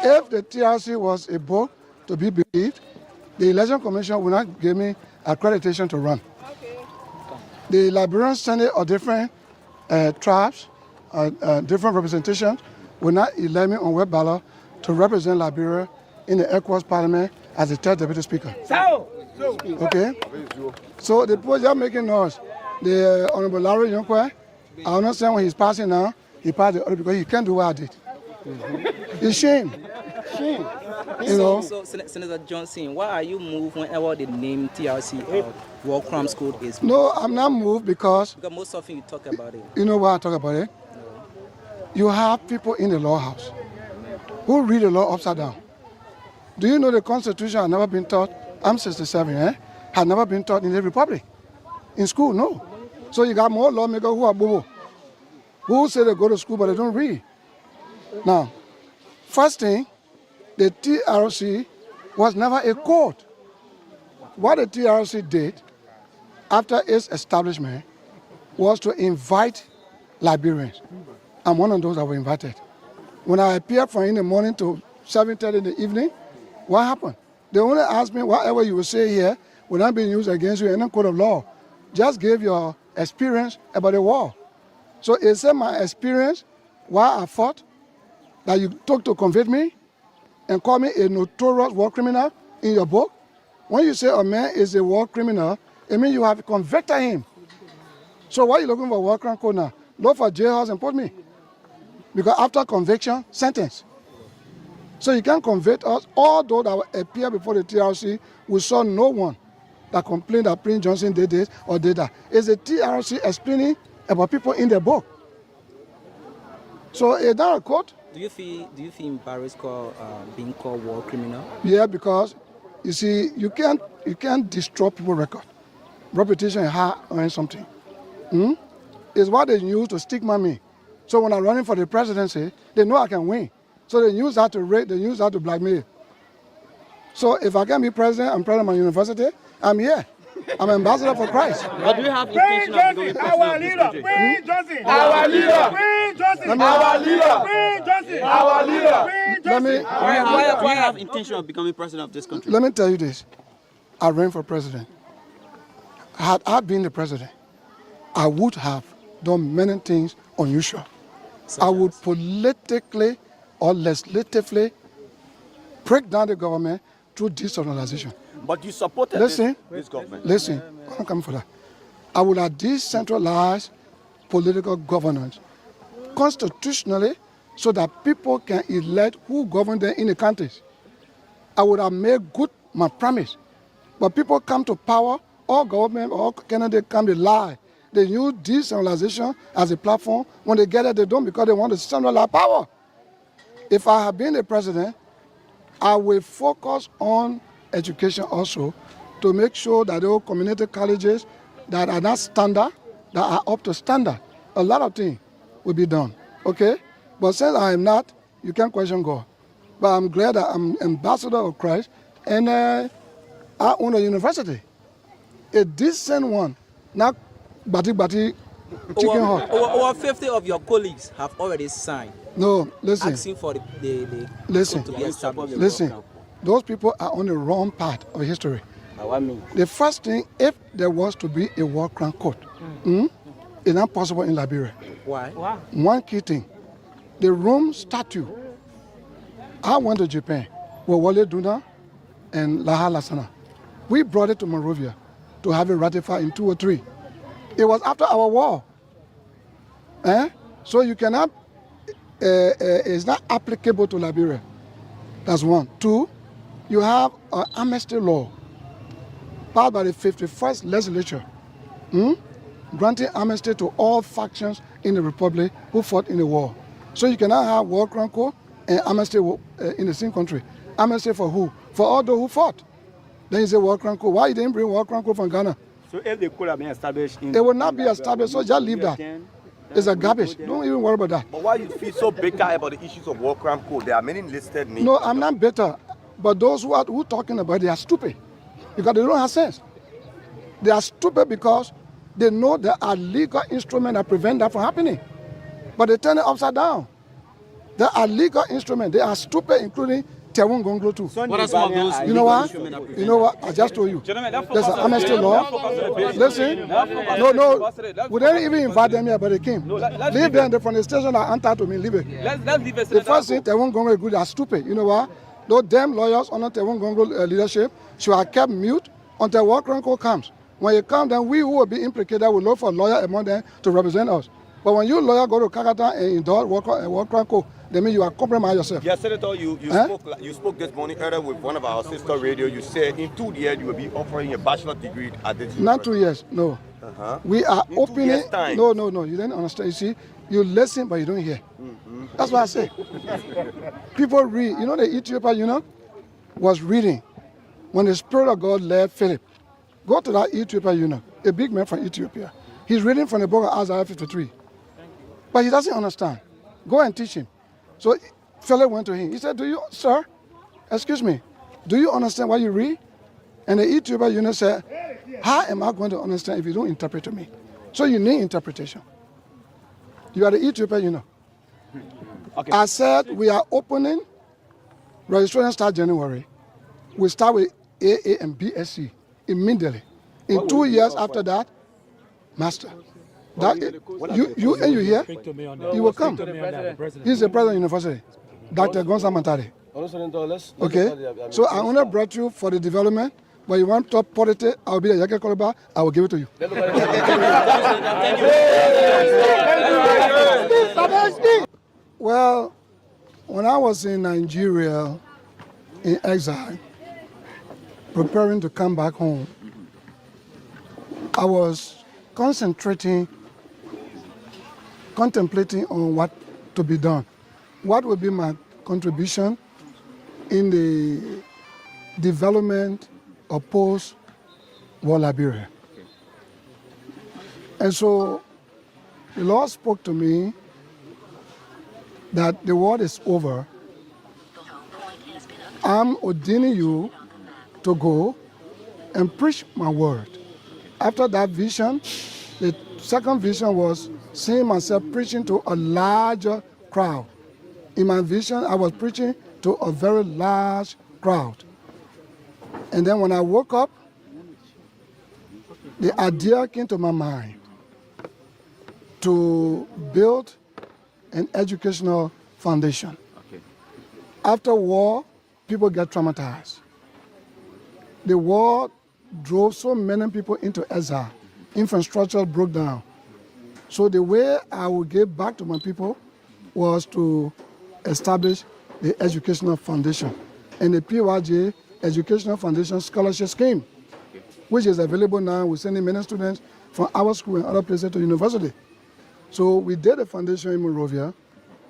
If the TRC was a book to be believed, the Election Commission would not give me accreditation to run. The Liberian Senate or different tribes, different representations, will not elect me on web ballot to represent Liberia in the ECOWAS Parliament as the third deputy speaker. Okay? So the people are making noise. The Honorable Larry Yonkwe, I understand when he's passing now, he passed the other because he can't do what I did. It's shame. Shame. You know? So, Senator Johnson, why are you moved whenever the name TRC War Crimes Code is? No, I'm not moved because most often you talk about it. You know why I talk about it? No. You have people in the law house who read the law upside down. Do you know the Constitution had never been taught? I'm 67, had never been taught in the Republic. In school, no. So you got more lawmakers who are bobo, who say they go to school but they don't read. Now, first thing, the TRC was never a court. What the TRC did after its establishment was to invite Liberians. I'm one of those that were invited. When I appeared from in the morning to 7:30 in the evening, what happened? They only asked me whatever you will say here will not be used against you in any court of law. Just give your experience about the war. So is it my experience why I fought that you took to convict me and call me a notorious war criminal in your book? When you say a man is a war criminal, it means you have convicted him. So why are you looking for war crime code now? Look for jailhouse and put me. Because after conviction, sentence. So you can't convict us. All those that appear before the TRC, we saw no one that complained that Prince Johnson did this or did that. It's the TRC explaining about people in the book. So is that a court? Do you feel embarrassed being called war criminal? Yeah, because you see, you can't destroy people's record. Reputation is hard or something. It's what they use to stigma me. So when I'm running for the presidency, they know I can win. So they use that to rape, they use that to blackmail. So if I can be president, I'm president of my university, I'm here. I'm ambassador for Christ. But do you have intention of becoming president of this country? Prince Johnson, our leader. Prince Johnson, our leader. Prince Johnson, our leader. Why have intention of becoming president of this country? Let me tell you this. I ran for president. Had I been the president, I would have done many things unusual. I would politically or legislatively break down the government through decentralization. But you supported this government. Listen, I'm coming for that. I would have decentralized political governance constitutionally so that people can elect who govern them in the countries. I would have made good my promise. But people come to power, all government, all candidates come to lie. They use decentralization as a platform. When they get it, they don't because they want to centralize power. If I had been the president, I will focus on education also to make sure that those community colleges that are not standard, that are up to standard, a lot of things will be done, okay? But since I am not, you can't question God. But I'm glad that I'm ambassador of Christ and I own a university, a decent one, not bati chicken hut. Over 50 of your colleagues have already signed. No, listen. Asking for the listen, to be established. Listen. Those people are on the wrong part of history. The first thing, if there was to be a war crime court, it's not possible in Liberia. Why? One key thing, the Rome Statute. I went to Japan with Wale Duna and Laha Lasana. We brought it to Monrovia to have it ratified in 2003. It was after our war. So you cannot, it's not applicable to Liberia. That's one. Two, you have an amnesty law passed by the 51st legislature, granting amnesty to all factions in the republic who fought in the war. So you cannot have war crime code and amnesty in the same country. Amnesty for who? For all those who fought. Then you say war crime code. Why you didn't bring war crime code from Ghana? So if they could have been established in... It will not be established, so just leave that. It's a garbage. Don't even worry about that. But why you feel so bitter about the issues of war crime code? There are many listed names. No, I'm not bitter. But those who are talking about it, they are stupid. Because they don't have sense. They are stupid because they know there are legal instruments that prevent that from happening. But they turn it upside down. They are legal instruments. They are stupid, including Tewon Gonglo too. What are some of those? You know what? You know what? I just told you. There's an amnesty law. Listen, no. We didn't even invite them here, but they came. Leave them from the station that answer to me. Leave it. Let's leave it. The first thing, Tewon Gonglo good are stupid. You know what? Those damn lawyers under Tewon Gonglo leadership should have kept mute until War Crime Code comes. When it comes, then we who will be implicated will look for a lawyer among them to represent us. But when you lawyer go to Kakata and endorse War Crime Code, that means you are compromising yourself. Yeah, Senator, you spoke this morning earlier with one of our sister radio. You said in 2 years you will be offering a bachelor's degree at this university. Not 2 years, no. We are in opening. 2 years' time. No, you didn't understand. You see, you listen but you don't hear. That's what I say. People read. You know the Ethiopia Union was reading when the Spirit of God led Philip. Go to that Ethiopia Union, a big man from Ethiopia. He's reading from the book of Isaiah 53. But he doesn't understand. Go and teach him. So Philip went to him. He said, sir, excuse me, do you understand what you read? And the Ethiopia Union said, how am I going to understand if you don't interpret to me? So you need interpretation. You are the Ethiopia Union. Okay. I said we are opening, registration start January. We start with AA and BSc immediately. In 2 years after that, master. That you here, you will come. He's the president of the university, Dr. Gonza Mantari. Okay, so I only brought you for the development, but you want top politics, I will be the Yaka Koloba, I will give it to you. Well, when I was in Nigeria, in exile, preparing to come back home, I was contemplating on what to be done. What would be my contribution in the development of post-war Liberia? And so the Lord spoke to me that the war is over. I'm ordaining you to go and preach my word. After that vision, the second vision was seeing myself preaching to a larger crowd. In my vision, I was preaching to a very large crowd. And then when I woke up, the idea came to my mind to build an educational foundation. Okay. After war, people get traumatized. The war drove so many people into exile. Infrastructure broke down. So the way I would give back to my people was to establish the educational foundation and the PYJ Educational Foundation Scholarship Scheme, which is available now. We're sending many students from our school and other places to university. So we did a foundation in Monrovia,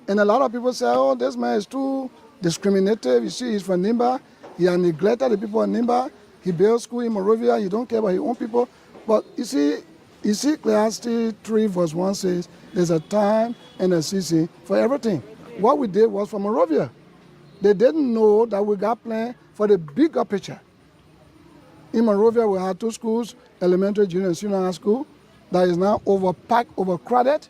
and a lot of people say, oh, this man is too discriminative. You see, he's from Nimba. He has neglected the people of Nimba. He built school in Monrovia. He don't care about his own people. But you see, Ecclesiastes 3 verse 1 says, there's a time and a season for everything. What we did was for Monrovia. They didn't know that we got planned for the bigger picture. In Monrovia, we had 2 schools, elementary, junior, and senior high school, that is now overpacked, overcrowded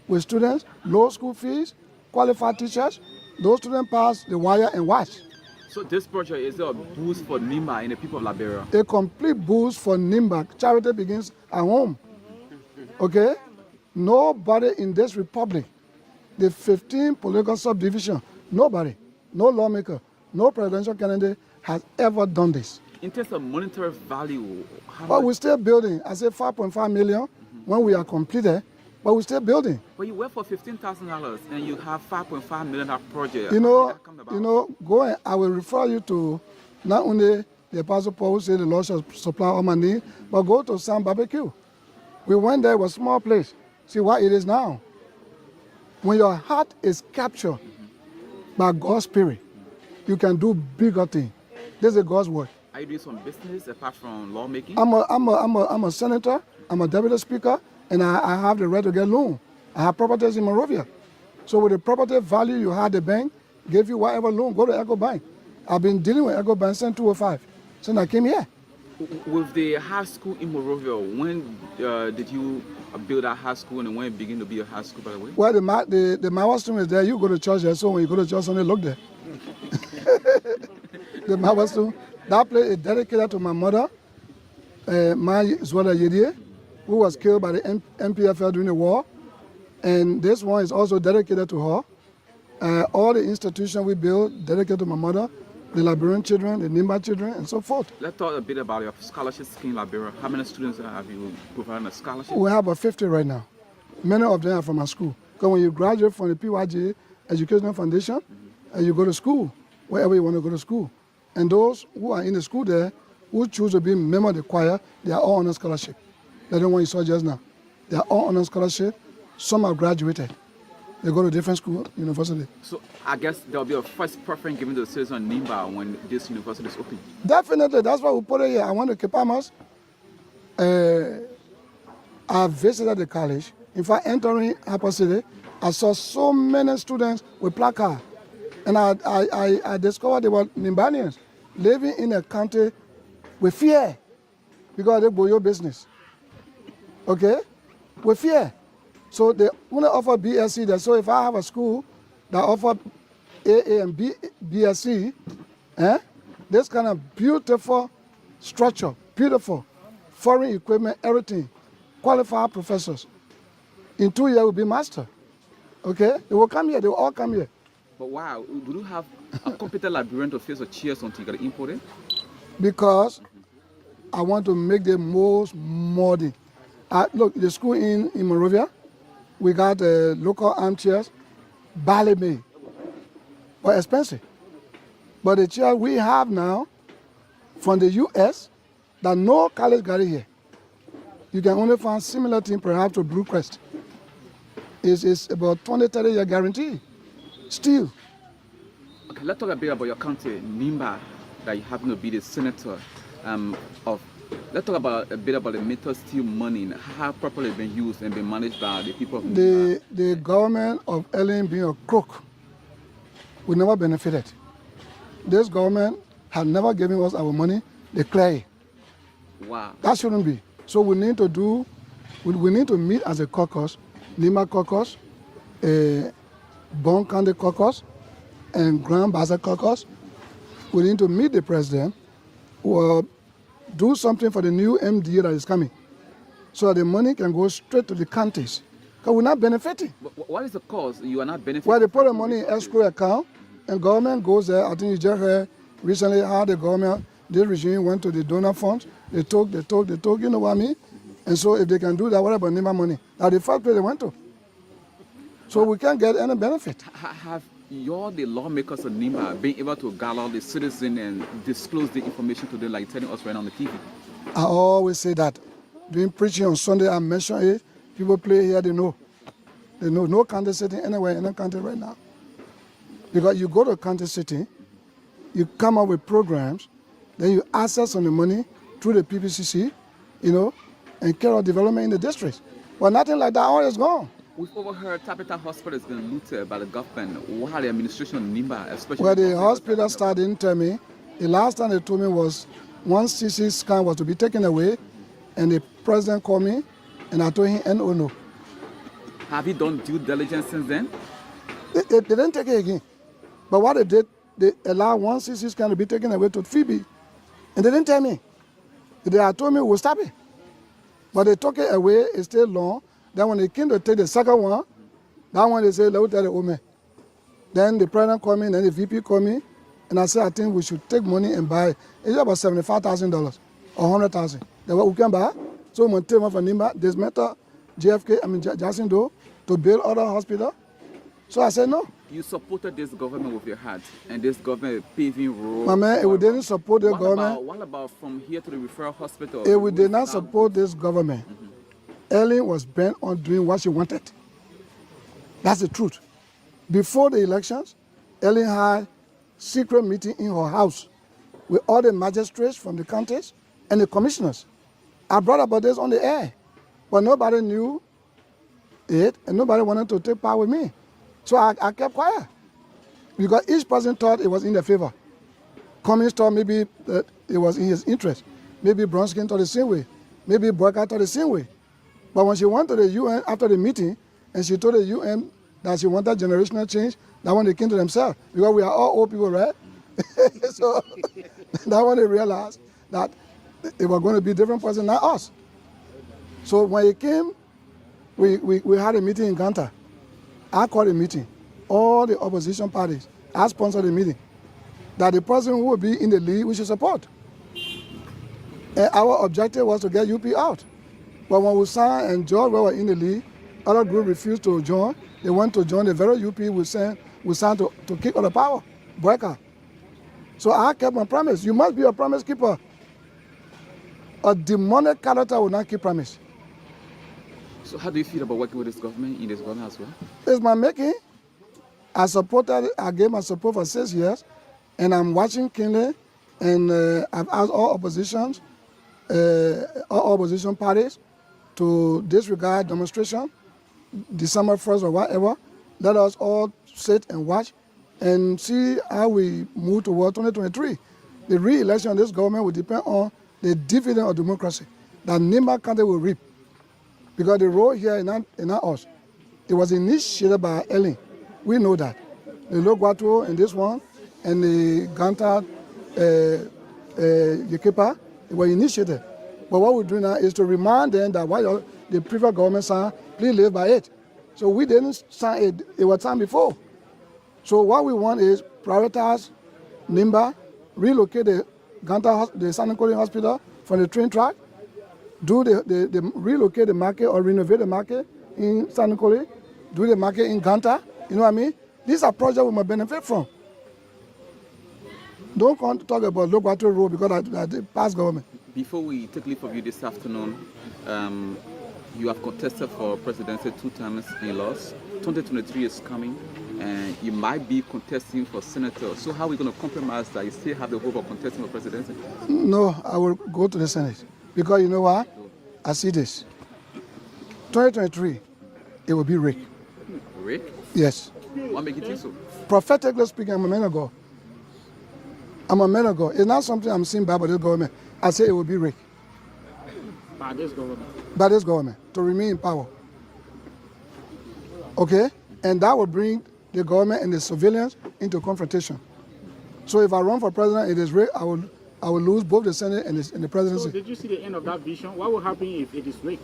with students, low school fees, qualified teachers. Those students pass the wire and watch. So this project is a boost for Nimba and the people of Liberia? A complete boost for Nimba. Charity begins at home. Okay? Nobody in this republic, the 15 political subdivision, nobody, no lawmaker, no presidential candidate has ever done this. In terms of monetary value, how but much? we're still building. I say 5.5 million when we are completed, but we're still building. But you work for $15,000 and you have $5.5 million project. You How did that come about? know, go and I will refer you to not only the Apostle Paul who said the Lord shall supply all my need, but go to Sam Barbecue. We went there, it was a small place. See what it is now. When your heart is captured by God's Spirit, you can do bigger things. This is God's word. Are you doing some business apart from lawmaking? I'm a senator, I'm a deputy speaker, and I have the right to get loan. I have properties in Monrovia. So with the property value you had, the bank gave you whatever loan, go to Echo Bank. I've been dealing with Echo Bank since 2005, since I came here. With the high school in Monrovia, when did you build that high school and when it began to be a high school, by the way? Well, the Mawa stream is there. You go to church there, so when you go to church, only look there. The Mawa stream, that place is dedicated to my mother, my Zwada Yedie, who was killed by the MPFL during the war. And this one is also dedicated to her. All the institutions we built dedicated to my mother, the Liberian children, the Nimba children, and so forth. Let's talk a bit about your scholarship scheme in Liberia. How many students have you provided a scholarship? We have about 50 right now. Many of them are from our school. Because when you graduate from the PYG Educational Foundation, and you go to school, wherever you want to go to school. And those who are in the school there, who choose to be a member of the choir, they are all on a scholarship. They don't want you saw just now. They are all on a scholarship. Some have graduated. They go to different school, university. So I guess there will be a first preference given to the citizens of Nimba when this university is open. Definitely, that's why we put it here. I want to keep Amos. I visited the college. In fact, entering Upper City, I saw so many students with placards. And I discovered they were Nimbanians living in a country with fear because they go your business. Okay? With fear. So they only offer BSc there. So if I have a school that offer AA and BSc, this kind of beautiful structure, beautiful foreign equipment, everything, qualified professors. In 2 years, will be master. Okay? They will come here. They will all come here. But wow, would you have a competent librarian to face a chair until you get imported? Because I want to make the most modern. Look, the school in Monrovia, we got local armchairs, barely made, but expensive. But the chair we have now from the US, that no college got it here. You can only find similar thing perhaps to Blue Crest. It's about 20, 30 year guarantee. Still. Okay, let's talk a bit about your county, Nimba, that you happen to be the senator of. Let's talk about a bit about the metal steel money and how properly it's been used and been managed by the people of Nimba. The government of Ellen being a crook, we never benefited. This government had never given us our money, they clear it. Wow. That shouldn't be. So we need to meet as a caucus, Nimba caucus, Bon County caucus, and Grand Baza caucus. We need to meet the president or do something for the new MDA that is coming so that the money can go straight to the counties. Because we're not benefiting. But what is the cause? You are not benefiting? Well, they put the money in escrow account and government goes there. I think you just heard recently how the government, this regime went to the donor funds. They took, you know what I mean? And so if they can do that, what about Nimba money? That's the first place they went to. So we can't get any benefit. Have the lawmakers of Nimba been able to gather the citizen and disclose the information to them like telling us right on the TV? I always say that. Doing preaching on Sunday, I mention it. People play here, they know. They know no county sitting anywhere in the country right now. Because you go to a county city, you come up with programs, then you access on the money through the PPCC, and carry out development in the district. But nothing like that, all is gone. We've overheard Tabitha Hospital has been looted by the government. Why the administration of Nimba, especially? Well, the hospital staff didn't tell me. The last time they told me was one CT scan was to be taken away, and the president called me, and I told him, no. Have you done due diligence since then? They didn't take it again. But what they did, they allowed one CT scan to be taken away to Phoebe, and they didn't tell me. They had told me we'll stop it. But they took it away, it stayed long. Then when they came to take the second one, that one they said, let me tell the woman. Then the president called me, then the VP called me, and I said, I think we should take money and buy. It's about $75,000 or $100,000. That's what we can buy. So we take one from Nimba, dismantle Jackson Doe to build other hospital. So I said no. You supported this government with your heart, and this government paving road. My man, if we didn't support the government. What about from here to the referral hospital? If we did not support this government, Ellen was bent on doing what she wanted. That's the truth. Before the elections, Ellen had secret meeting in her house with all the magistrates from the counties and the commissioners. I brought about this on the air, but nobody knew it and nobody wanted to take part with me. So I kept quiet because each person thought it was in their favor. Communists thought maybe that it was in his interest. Maybe Bronskin thought the same way. Maybe Boyka thought the same way. But when she went to the UN after the meeting, and she told the UN that she wanted generational change, that when they came to themselves, because we are all old people, right? So that when they realized that they were going to be a different person, not us. So when it came, we had a meeting in Ganta. I called a meeting. All the opposition parties, I sponsored the meeting. That the person who will be in the league, we should support. And our objective was to get UP out. But when Usan and George were in the league, other group refused to join. They went to join the very UP we sent to kick out the power, Boyka. So I kept my promise. You must be a promise keeper. A demonic character will not keep promise. So how do you feel about working with this government, in this government as well? It's my making. I gave my support for 6 years, and I'm watching Kinley, and I've asked all opposition parties to disregard demonstration, December 1st or whatever. Let us all sit and watch and see how we move toward 2023. The re-election of this government will depend on the dividend of democracy that Nimba County will reap. Because the role here is not us. It was initiated by Ellen. We know that. The Logwato in this one and the Ganta Yekepa, it was initiated. But what we're doing now is to remind them that what the previous government signed, please live by it. So we didn't sign it, it was signed before. So what we want is prioritize Nimba, relocate the Ganta, the Sanakoli Hospital from the train track, relocate the market or renovate the market in Sanakoli, do the market in Ganta, you know what I mean? These are projects we might benefit from. Don't come to talk about Logwato Road because of the past government. Before we take leave of you this afternoon, you have contested for presidency 2 times and lost. 2023 is coming, and you might be contesting for senator. So how are we going to compromise that you still have the hope of contesting for presidency? No, I will go to the Senate. Because you know what? I see this. 2023, it will be Rick. Rick? Yes. What makes you think so? Prophetically speaking, I'm a man of God. I'm a man of God. It's not something I'm seeing by this government. I say it will be Rick. By this government. By this government, to remain in power. Okay? And that will bring the government and the civilians into confrontation. So if I run for president, it is Rick, I will lose both the Senate and the presidency. So did you see the end of that vision? What will happen if it is rigged?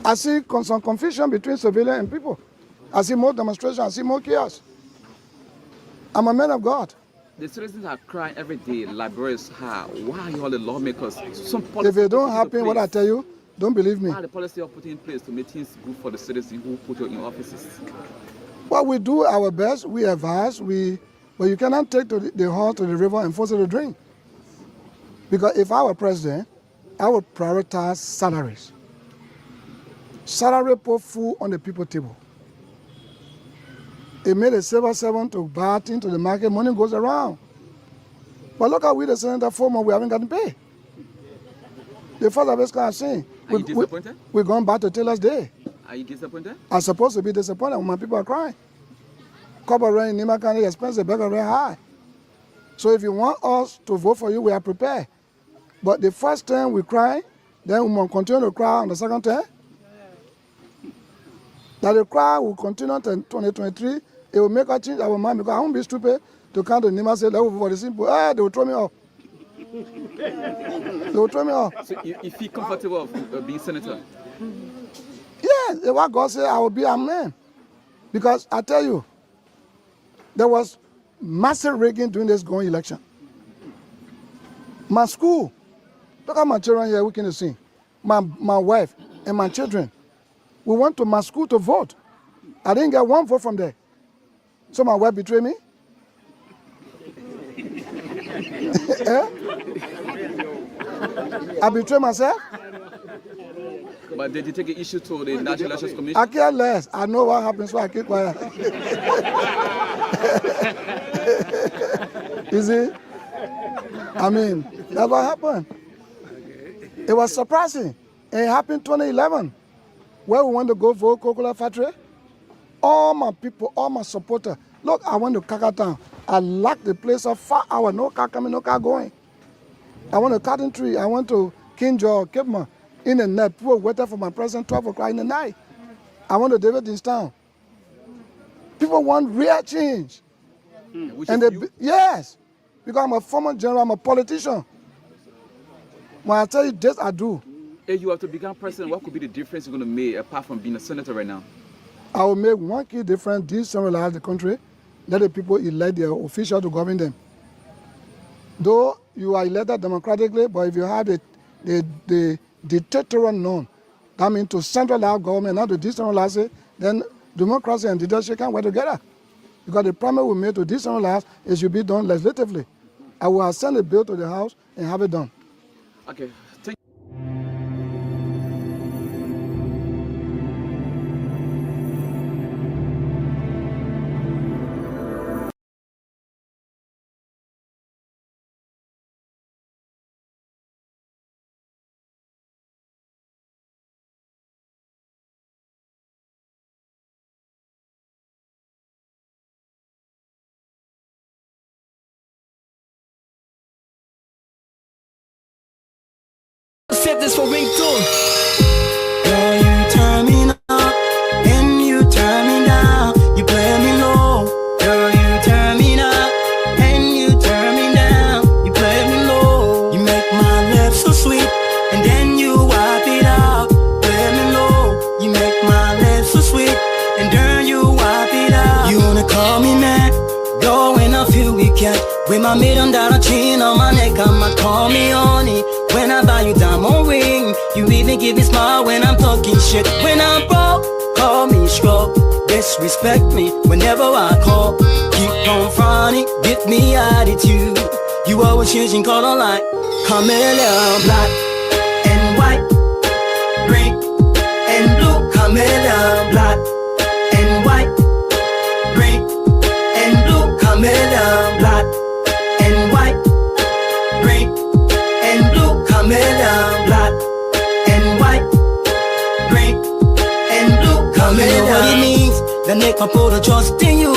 I see some confusion between civilians and people. I see more demonstration, I see more chaos. I'm a man of God. The citizens are crying every day, libraries high. Why are all the lawmakers? If it don't happen, what I tell you, don't believe me. Why are the policy are put in place to make things good for the citizens who put you in offices? Well, we do our best, we advise, but you cannot take the horse to the river and force it to drink. Because if I were president, I would prioritize salaries. Salary put food on the people's table. It made a civil servant to buy things to the market, money goes around. But look how we the senator 4 months, we haven't gotten paid. The first of us kind of saying. Are you disappointed? We're going back to Taylor's Day. Are you disappointed? I'm supposed to be disappointed when my people are crying. Copper rent in Nimba County expensive, burger rent high. So if you want us to vote for you, we are prepared. But the first time we cry, then we will continue to cry on the second time. That the cry will continue until 2023. It will make us change our mind because I won't be stupid to come to Nimba and say, let's vote for the simple. They will throw me off. They will throw me off. So you feel comfortable of being senator? Yeah, what God said, I will be a man. Because I tell you, there was massive rigging during this going election. My school, look at my children here, we can see. My wife and my children, we went to my school to vote. I didn't get one vote from there. So my wife betrayed me. I betrayed myself. But did you take an issue to the National Elections Commission? I care less. I know what happens, so I keep quiet. You see? I mean, that's what happened. It was surprising. It happened 2011, where we went to go vote Coca-Cola factory. All my people, all my supporters. Look, I went to Kakatown. I locked the place up 4 hours. No car coming, no car going. I went to Cotton Tree. I went to King George, Kipman, in the night. People waited for my president 12 o'clock in the night. I went to Davidstown. People want real change. And they, yes, because I'm a former general, I'm a politician. When I tell you this, I do. If you have to become president, what could be the difference you're going to make apart from being a senator right now? I will make one key difference: decentralize the country, let the people elect their officials to govern them. Though you are elected democratically, but if you have the dictatorial norm, that means to centralize government, not to decentralize it, then democracy and dictatorship can work together. Because the promise we made to decentralize, it should be done legislatively. I will send a bill to the House and have it done. Okay. Set this for ringtone. Girl, you turn me up and you turn me down. You play me low. Girl, you turn me up and you turn me down. You play me low. You make my lips so sweet and then you wipe it out. Play me low. You make my lips so sweet and then you wipe it out. You wanna call me man? Go when I feel we can. With my $1,000,000 chain on my neck, I'ma call me on it. When I buy you diamond ring, you even give me smile when I'm talking shit. When I'm broke, call me scrub. Disrespect me whenever I call. Keep on frowning, give me attitude. You always changing color like chameleon. Black and white, green and blue. Chameleon. Black and white, green and blue. Chameleon. Black and white, green and blue. Chameleon. Black and white, green and blue. Chameleon. You know what it means? That make my put a trust in you.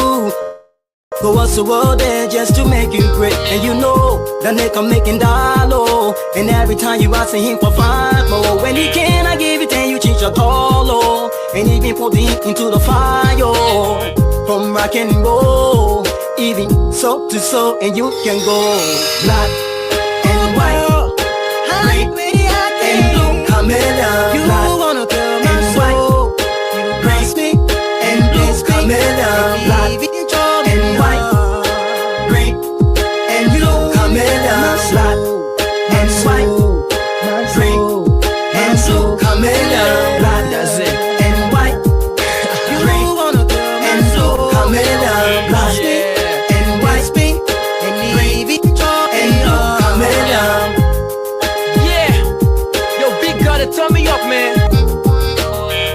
Go us the world there just to make you great. And you know that nigga making dollar. And every time you asking him for 5 more, when he can I give it 10, you change your dollar. And even put it into the fire. From rock and roll, even soul to soul, and you can go black and white, green and blue. Chameleon. You wanna kill my soul? You praise me and blue. Chameleon. Black and white, green and blue. Chameleon. Black and white, green and blue. Chameleon. Black and white, green and blue. Chameleon. Black and white, green and blue. Chameleon. Yeah, yo, big gotta turn me up, man.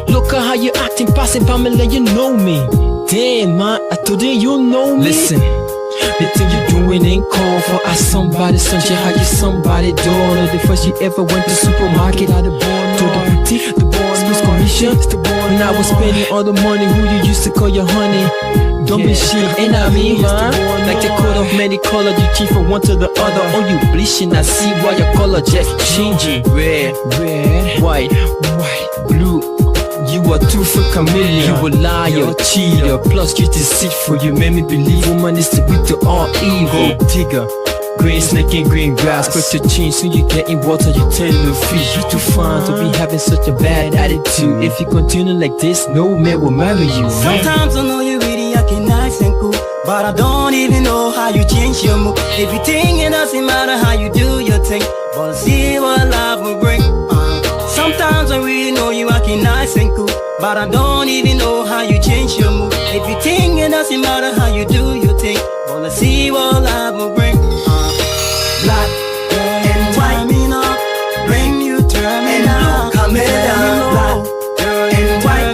Look at how you acting, passing Pamela, you know me. Damn, man, I told you you know me. Listen, the thing you doing ain't called for. I somebody, sunshine, how you somebody daughter. The first you ever went to supermarket, I the born to the boutique, the born Swiss commission, the born. And I was spending all the money who you used to call your honey. Don't be shit, and I mean, man, like the coat of many colors, you change from one to the other. Oh, you bleaching, I see why your color just changing. Red, white, blue. You are too for chameleon. You a liar, cheater, plus you deceitful. You made me believe woman is the root to all evil. Digger, green snake and green grass. Cut your chin, so you get in water, you tell the fish. You too fine to be having such a bad attitude. If you continue like this, no man will marry you. Sometimes I know you really acting nice and cool, but I don't even know how you change your mood. Everything, it doesn't matter how you do your thing, but see what life will bring. Sometimes I really know you acting nice and cool, but I don't even know how you change your mood. Everything, it doesn't matter how you do your thing, but let's see what life will bring. Black and white, when you turn me up, chameleon. Black and white,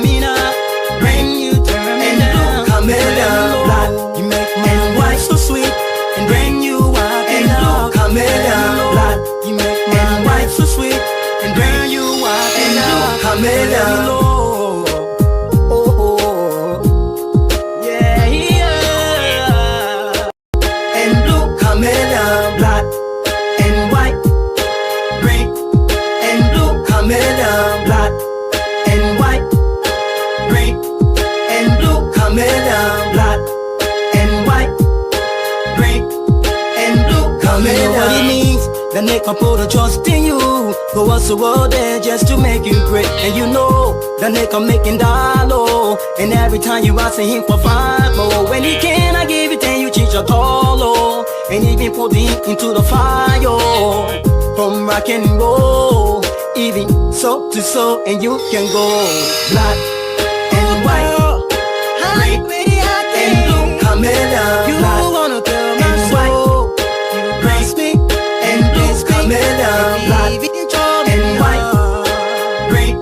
when you turn me up, chameleon. Black, you make my white so sweet, and when you walk it up, chameleon. Black, you make my white so sweet, and when you walk it up, chameleon. Yeah, yeah. And blue then they can put a trust in you. Go what's the world there just to make you great. And you know, then they can make him dollar. And every time you ask him for 5 more, when he cannot give it, then you change your dollar. And even put him into the fire. From rock and roll, even soul to soul, and you can go black and white, red and blue, chameleon. You wanna tell my soul, grace me and blue, chameleon. Black and white, red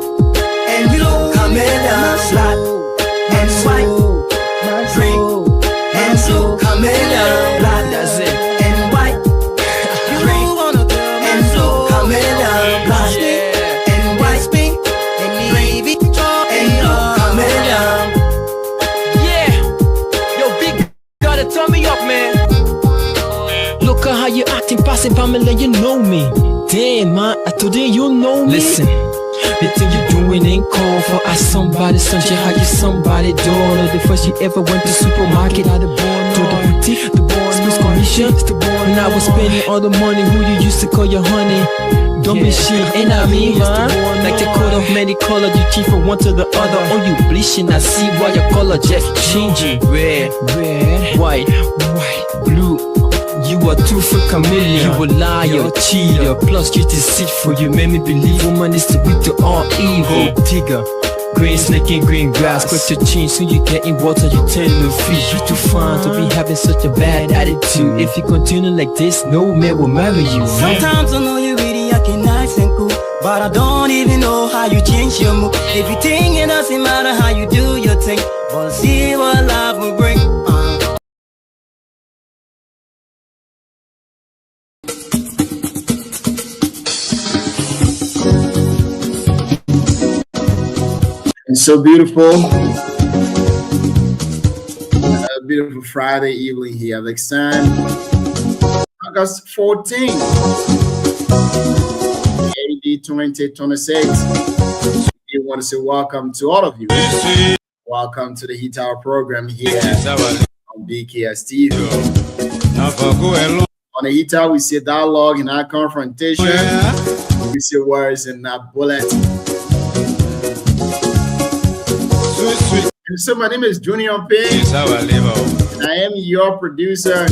and blue, chameleon. Black and white, red and blue, chameleon. Black, that's it. And white, red and blue, chameleon. Black and white, and red and blue, chameleon. Yeah, yo, big gotta turn me up, man. Look at how you acting, passing by me, like you know me. Damn, man, today you know me. Listen, the thing you doing ain't called for. I somebody, sunshine, how you somebody daughter. The first you ever went to supermarket, I the born to the boutique, the born Swiss commission, the born. And I was spending all the money who you used to call your honey. Don't be shit, ain't I mean, man? Like the coat of many colors, you change from one to the other. Oh, you bleaching, I see why your color just changing. Red, white, blue. You are too for chameleon. You a liar, cheater, plus you deceitful. You made me believe woman is the root to all evil. Digger, green snake in green grass. Quick to change, so you get in water, you turn to fish. You too fine to be having such a bad attitude. If you continue like this, no man will marry you. Sometimes I know you really acting nice and cool, but I don't even know how you change your mood. Everything, it doesn't matter how you do your thing, but see what life will bring. It's so beautiful. A beautiful Friday evening here, Alexander. August 14, AD 2026. We want to say welcome to all of you. Welcome to the Heat Hour program here on BKS TV. On the Heat Hour, we see dialogue and not confrontation. We see words and not bullets. And so my name is Junior Payne, and I am your producer,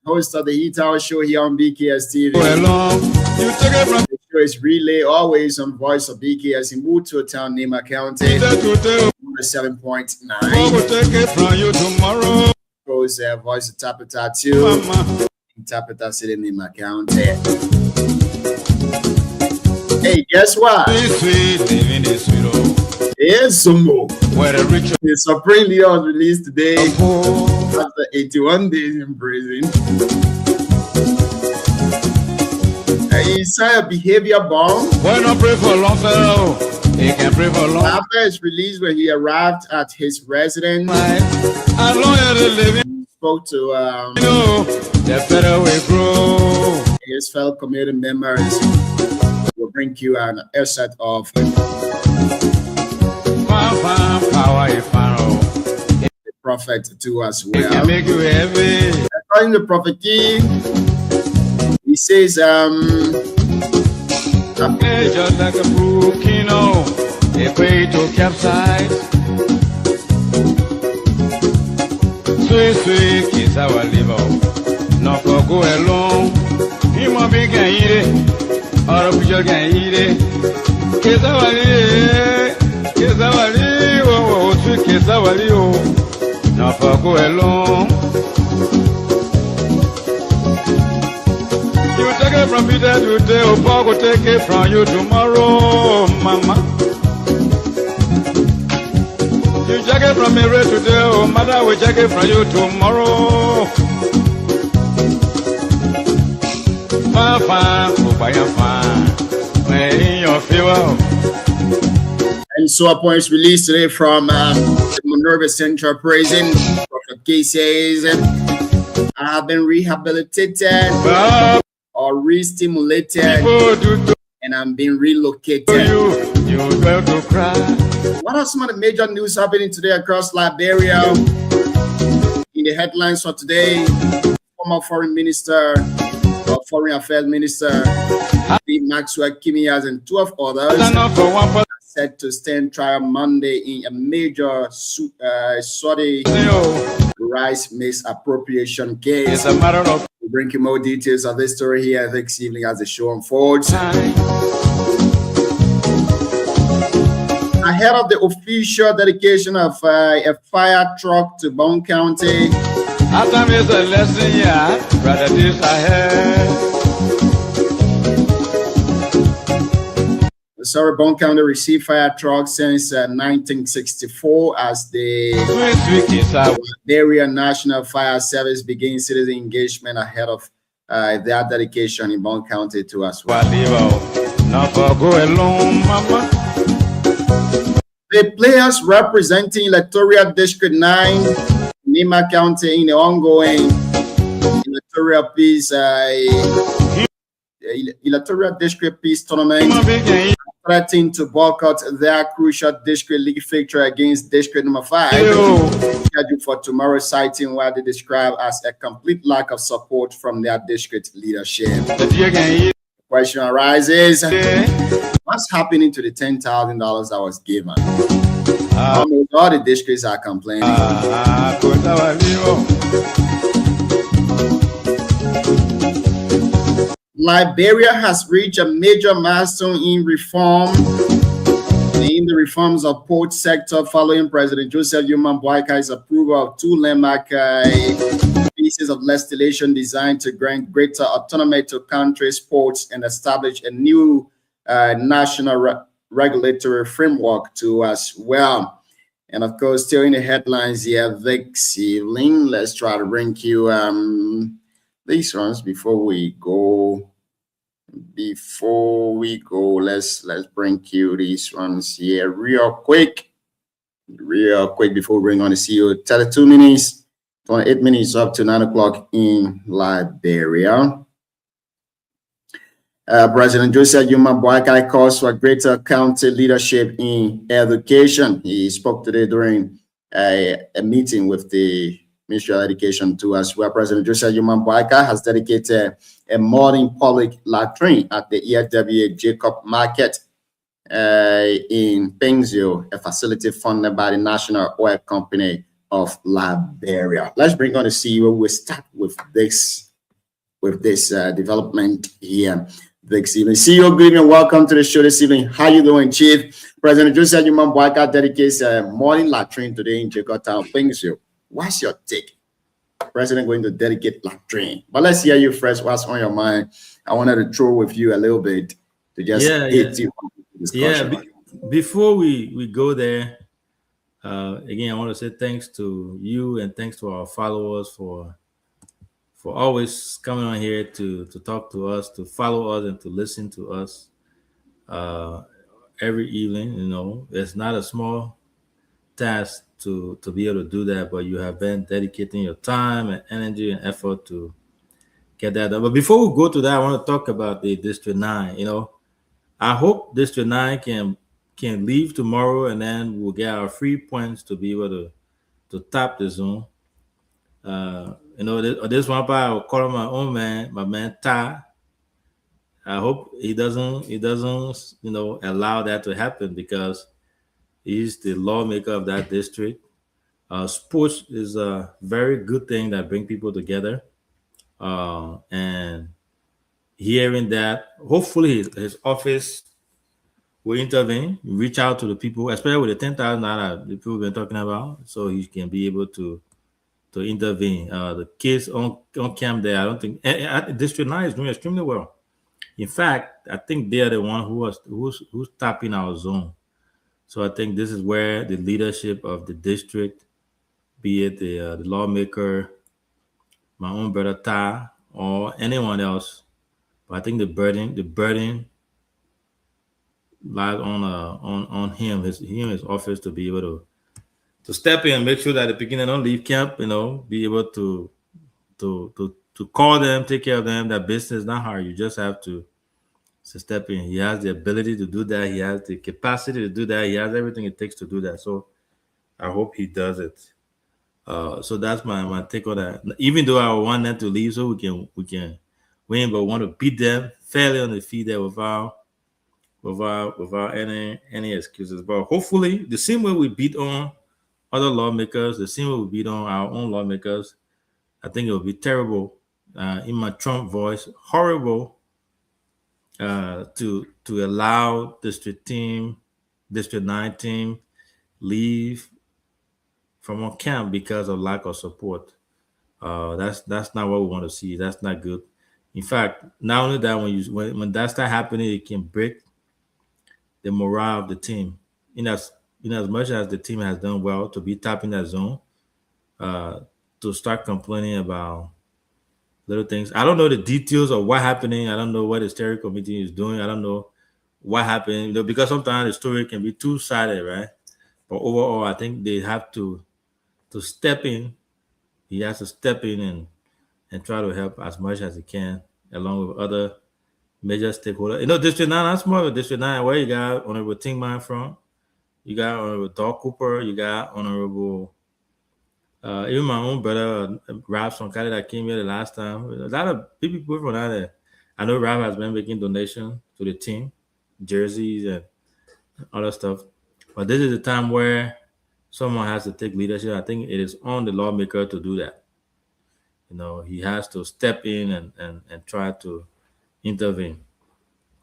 host of the Heat Hour show here on BKS TV. The show is relay always on Voice of BKS in Mutual Town, Nema County, 7.9. Goes Voice of Tapeta 2, in Tapeta City, Nema County. Hey, guess what? It's Zumbo. The Supreme Leader was released today after 81 days in prison. He signed a behavior bond. Why not pray for a long fellow? He can pray for long. After his release, when he arrived at his residence, As long as they live, spoke to the better we grow. his fellow community members. We'll bring you an excerpt of the prophet to us well. Make you heavy. According to Prophet King, he says, Just like a volcano, equator capsize. Sweet, kiss our liver. Not for go along. He might be can eat it, or a picture can eat it. Kiss our liver, kiss our liver, oh, sweet kiss our liver. Not for go along. You take it from Peter today, or Paul will take it from you tomorrow, Mama. You take it from Mary today, or Mother will take it from you tomorrow. and so upon his release today from the Monrovia Central Prison, Prophet K says, I have been rehabilitated or re-stimulated, and I'm being relocated. What are some of the major news happening today across Liberia? In the headlines for today, former Foreign Minister our Foreign Affairs Minister, Steve Maxwell Kimias, and 12 others are set to stand trial Monday in a major Saudi rice misappropriation case. It's a matter of We'll bring you more details of this story here this evening as the show unfolds. Ahead of the official dedication of a fire truck to Bone County, Atam is a lesson, yeah, brother, this ahead. Sorry, Bone County received fire trucks since 1964 as the Area National Fire Service begins citizen engagement ahead of their dedication in Bone County to us. The players representing Electoral District 9, Nima County in the ongoing Electoral Peace Electoral District Peace Tournament threatened to boycott their crucial district league fixture against District Number 5, scheduled for tomorrow, citing what they describe as a complete lack of support from their district leadership. The question arises, what's happening to the $10,000 that was given? Almost all the districts are complaining. Liberia has reached a major milestone in the reforms of port sector following President Joseph Yoman Boakai's approval of 2 landmark pieces of legislation designed to grant greater autonomy to countries' ports and establish a new national regulatory framework to as well. And of course, still in the headlines here, this evening, let's try to bring you these ones before we go. Let's bring you these ones here real quick before we bring on the CEO. 32 minutes, 28 minutes up to 9 o'clock in Liberia. President Joseph Yoman Boakai calls for greater county leadership in education. He spoke today during a meeting with the Ministry of Education to us, where President Joseph Yoman Boakai has dedicated a modern public latrine at the EFWA Jacob Market in Penzio, a facility funded by the National Oil Company of Liberia. Let's bring on the CEO. We'll start with this development here this evening. CEO, good evening. Welcome to the show this evening. How you doing, Chief? President Joseph Yoman Boakai dedicates a morning latrine today in Jacob Town, Penzio. What's your take? President going to dedicate latrine. But let's hear you first. What's on your mind? I wanted to throw with you a little bit to just hit you. Before we go there, again, I want to say thanks to you and thanks to our followers for always coming on here to talk to us, to follow us, and to listen to us every evening. You know, it's not a small task to be able to do that, but you have been dedicating your time and energy and effort to get that done. But before we go to that, I want to talk about the District 9. You know, I hope District 9 can leave tomorrow, and then we'll get our free points to be able to tap the zone. You know, this one part I will call my own man, my man Ta. I hope he doesn't allow that to happen, because he's the lawmaker of that district. Sports is a very good thing that brings people together. And hearing that, hopefully his office will intervene, reach out to the people, especially with the $10,000 the people have been talking about, so he can be able to intervene. The kids on camp there, I don't think District 9 is doing extremely well. In fact, I think they're the one who's tapping our zone. So I think this is where the leadership of the district, be it the lawmaker, my own brother Ta, or anyone else, but I think the burden lies on him, his office, to be able to step in and make sure that the beginner don't leave camp. You know, be able to call them, take care of them. That business is not hard. You just have to step in. He has the ability to do that. He has the capacity to do that. He has everything it takes to do that. So I hope he does it. So that's my take on that. Even though I want them to leave, so we win, but want to beat them fairly on the feet there without any excuses. But hopefully, the same way we beat on other lawmakers, the same way we beat on our own lawmakers, I think it would be terrible, in my Trump voice, horrible, to allow District 9 team leave from on camp because of lack of support. That's not what we want to see. That's not good. In fact, not only that, when that start happening, it can break the morale of the team. In as much as the team has done well to be top in that zone, to start complaining about little things. I don't know the details of what happening. I don't know what the steering committee is doing. I don't know what happened, because sometimes the story can be two-sided, right? But overall, I think they have to step in. He has to step in and try to help as much as he can, along with other major stakeholders. District 9, that's more of a District 9 where you got Honorable Tingman from, you got Honorable Doug Cooper, you got Honorable, even my own brother, Ralph Sonkali, that came here the last time. A lot of people from out there. I know Ralph has been making donations to the team, jerseys and other stuff. But this is the time where someone has to take leadership. I think it is on the lawmaker to do that. He has to step in and try to intervene.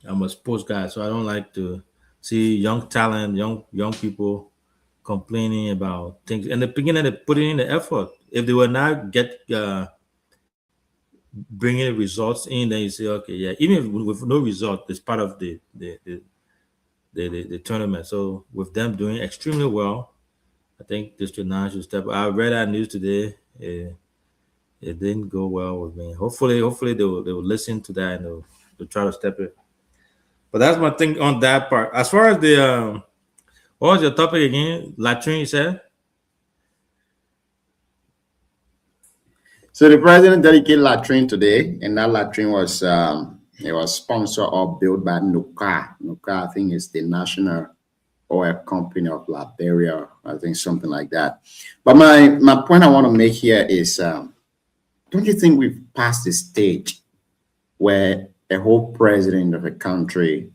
I'm a sports guy, so I don't like to see young talent, young people complaining about things. And the beginning, they put in the effort. If they will not bringing results in, then you say, okay, yeah, even with no result, it's part of the tournament. So with them doing extremely well, I think District 9 should step up. I read that news today. It didn't go well with me. Hopefully they will listen to that and they'll try to step it. But that's my thing on that part. As far as the what was your topic again? Latrine, you said? So the president dedicated latrine today, and that latrine was it was sponsored or built by Nuka. Nuka, I think, is the national oil company of Liberia. I think something like that. But my point I want to make here is, don't you think we've passed the stage where a whole president of a country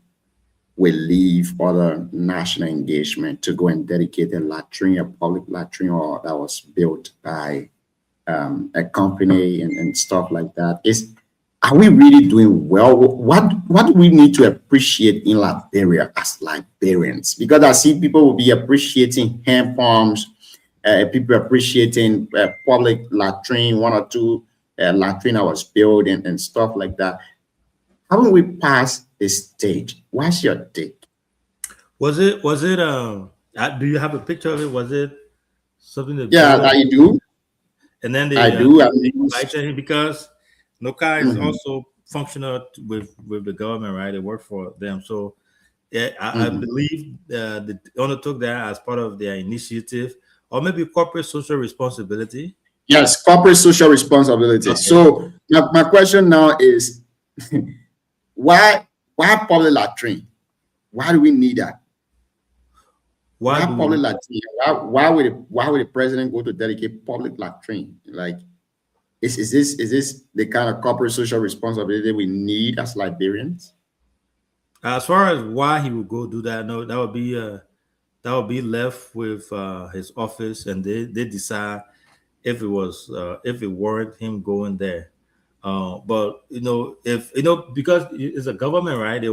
will leave other national engagement to go and dedicate a latrine, a public latrine, or that was built by a company and stuff like that? Are we really doing well? What do we need to appreciate in Liberia as Liberians? Because I see people will be appreciating hand pumps, people appreciating public latrine, one or two latrine that was built and stuff like that. Haven't we passed this stage? What's your take? Was it do you have a picture of it? Was it something that? Yeah, I do. And then I do. Because Noka is also functional with the government, right? They work for them. So yeah, I believe they undertook that as part of their initiative, or maybe corporate social responsibility. Yes, corporate social responsibility. Okay. So my question now is, why public latrine? Why do we need that? Why public latrine? Why would the president go to dedicate public latrine? Like, is this the kind of corporate social responsibility we need as Liberians? As far as why he would go do that, no, that would be left with his office, and they decide if it warranted him going there. But because it's a government, right? The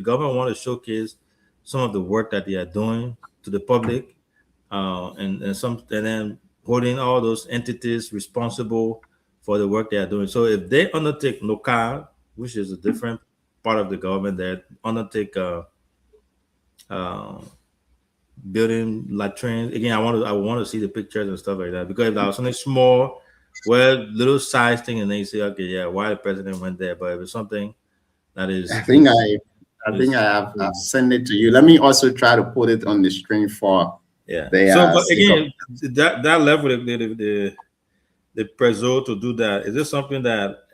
government want to showcase some of the work that they are doing to the public, and then holding all those entities responsible for the work they are doing. So if they undertake NOCA, which is a different part of the government, that undertake building latrines, again, I want to see the pictures and stuff like that, because if that was something small, little size thing, and then you say, okay, yeah, why the president went there? But if it's something that is, I think I have sent it to you. Let me also try to put it on the screen for. Yeah. But again, that level, the preso to do that, is this something that?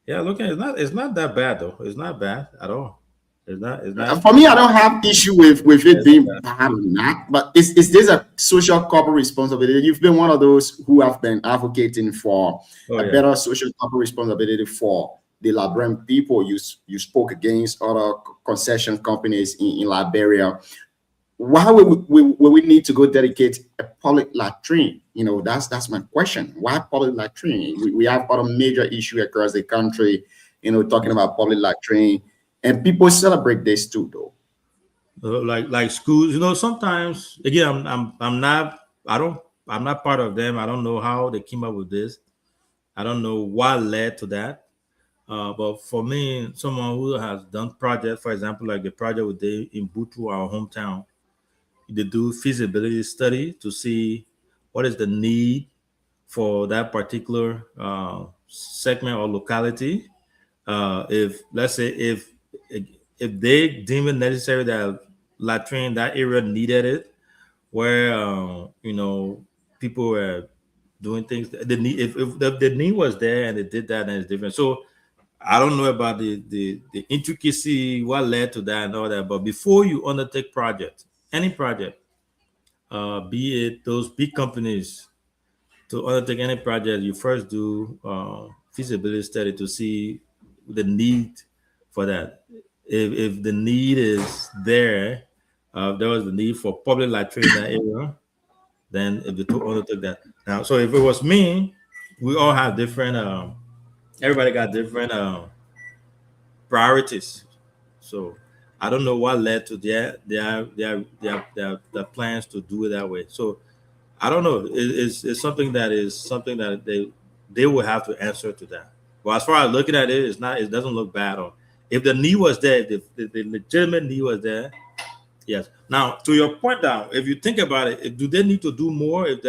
Yeah, look at it. It's not that bad though. It's not bad at all. It's not. For me, I don't have issue with it being bad or not, but is this a social corporate responsibility? You've been one of those who have been advocating for better social corporate responsibility for the Liberian people. You spoke against other concession companies in Liberia. Why would we need to go dedicate a public latrine? You know, that's my question. Why public latrine? We have other major issues across the country, you know, talking about public latrine, and people celebrate this too, though. Like schools, you know, sometimes again, I'm not part of them. I don't know how they came up with this. I don't know what led to that. But for me, someone who has done projects, for example, like the project we did in Butu, our hometown, they do feasibility study to see what is the need for that particular segment or locality. If let's say if they deem it necessary that latrine that area needed it, where you know, people were doing things, the need, if the need was there and they did that, then it's different. So I don't know about the intricacy, what led to that and all that. But before you undertake project, any project, be it those big companies, to undertake any project, you first do feasibility study to see the need for that. If the need is there, there was the need for public latrine in that area, then if the two undertook that. Now, so if it was me, we all have different. Everybody got different priorities. So I don't know what led to their plans to do it that way. So I don't know. It's something that they will have to answer to that. But as far as looking at it, it doesn't look bad. Or if the need was there, if the legitimate need was there, yes. Now to your point, now if you think about it, do they need to do more? If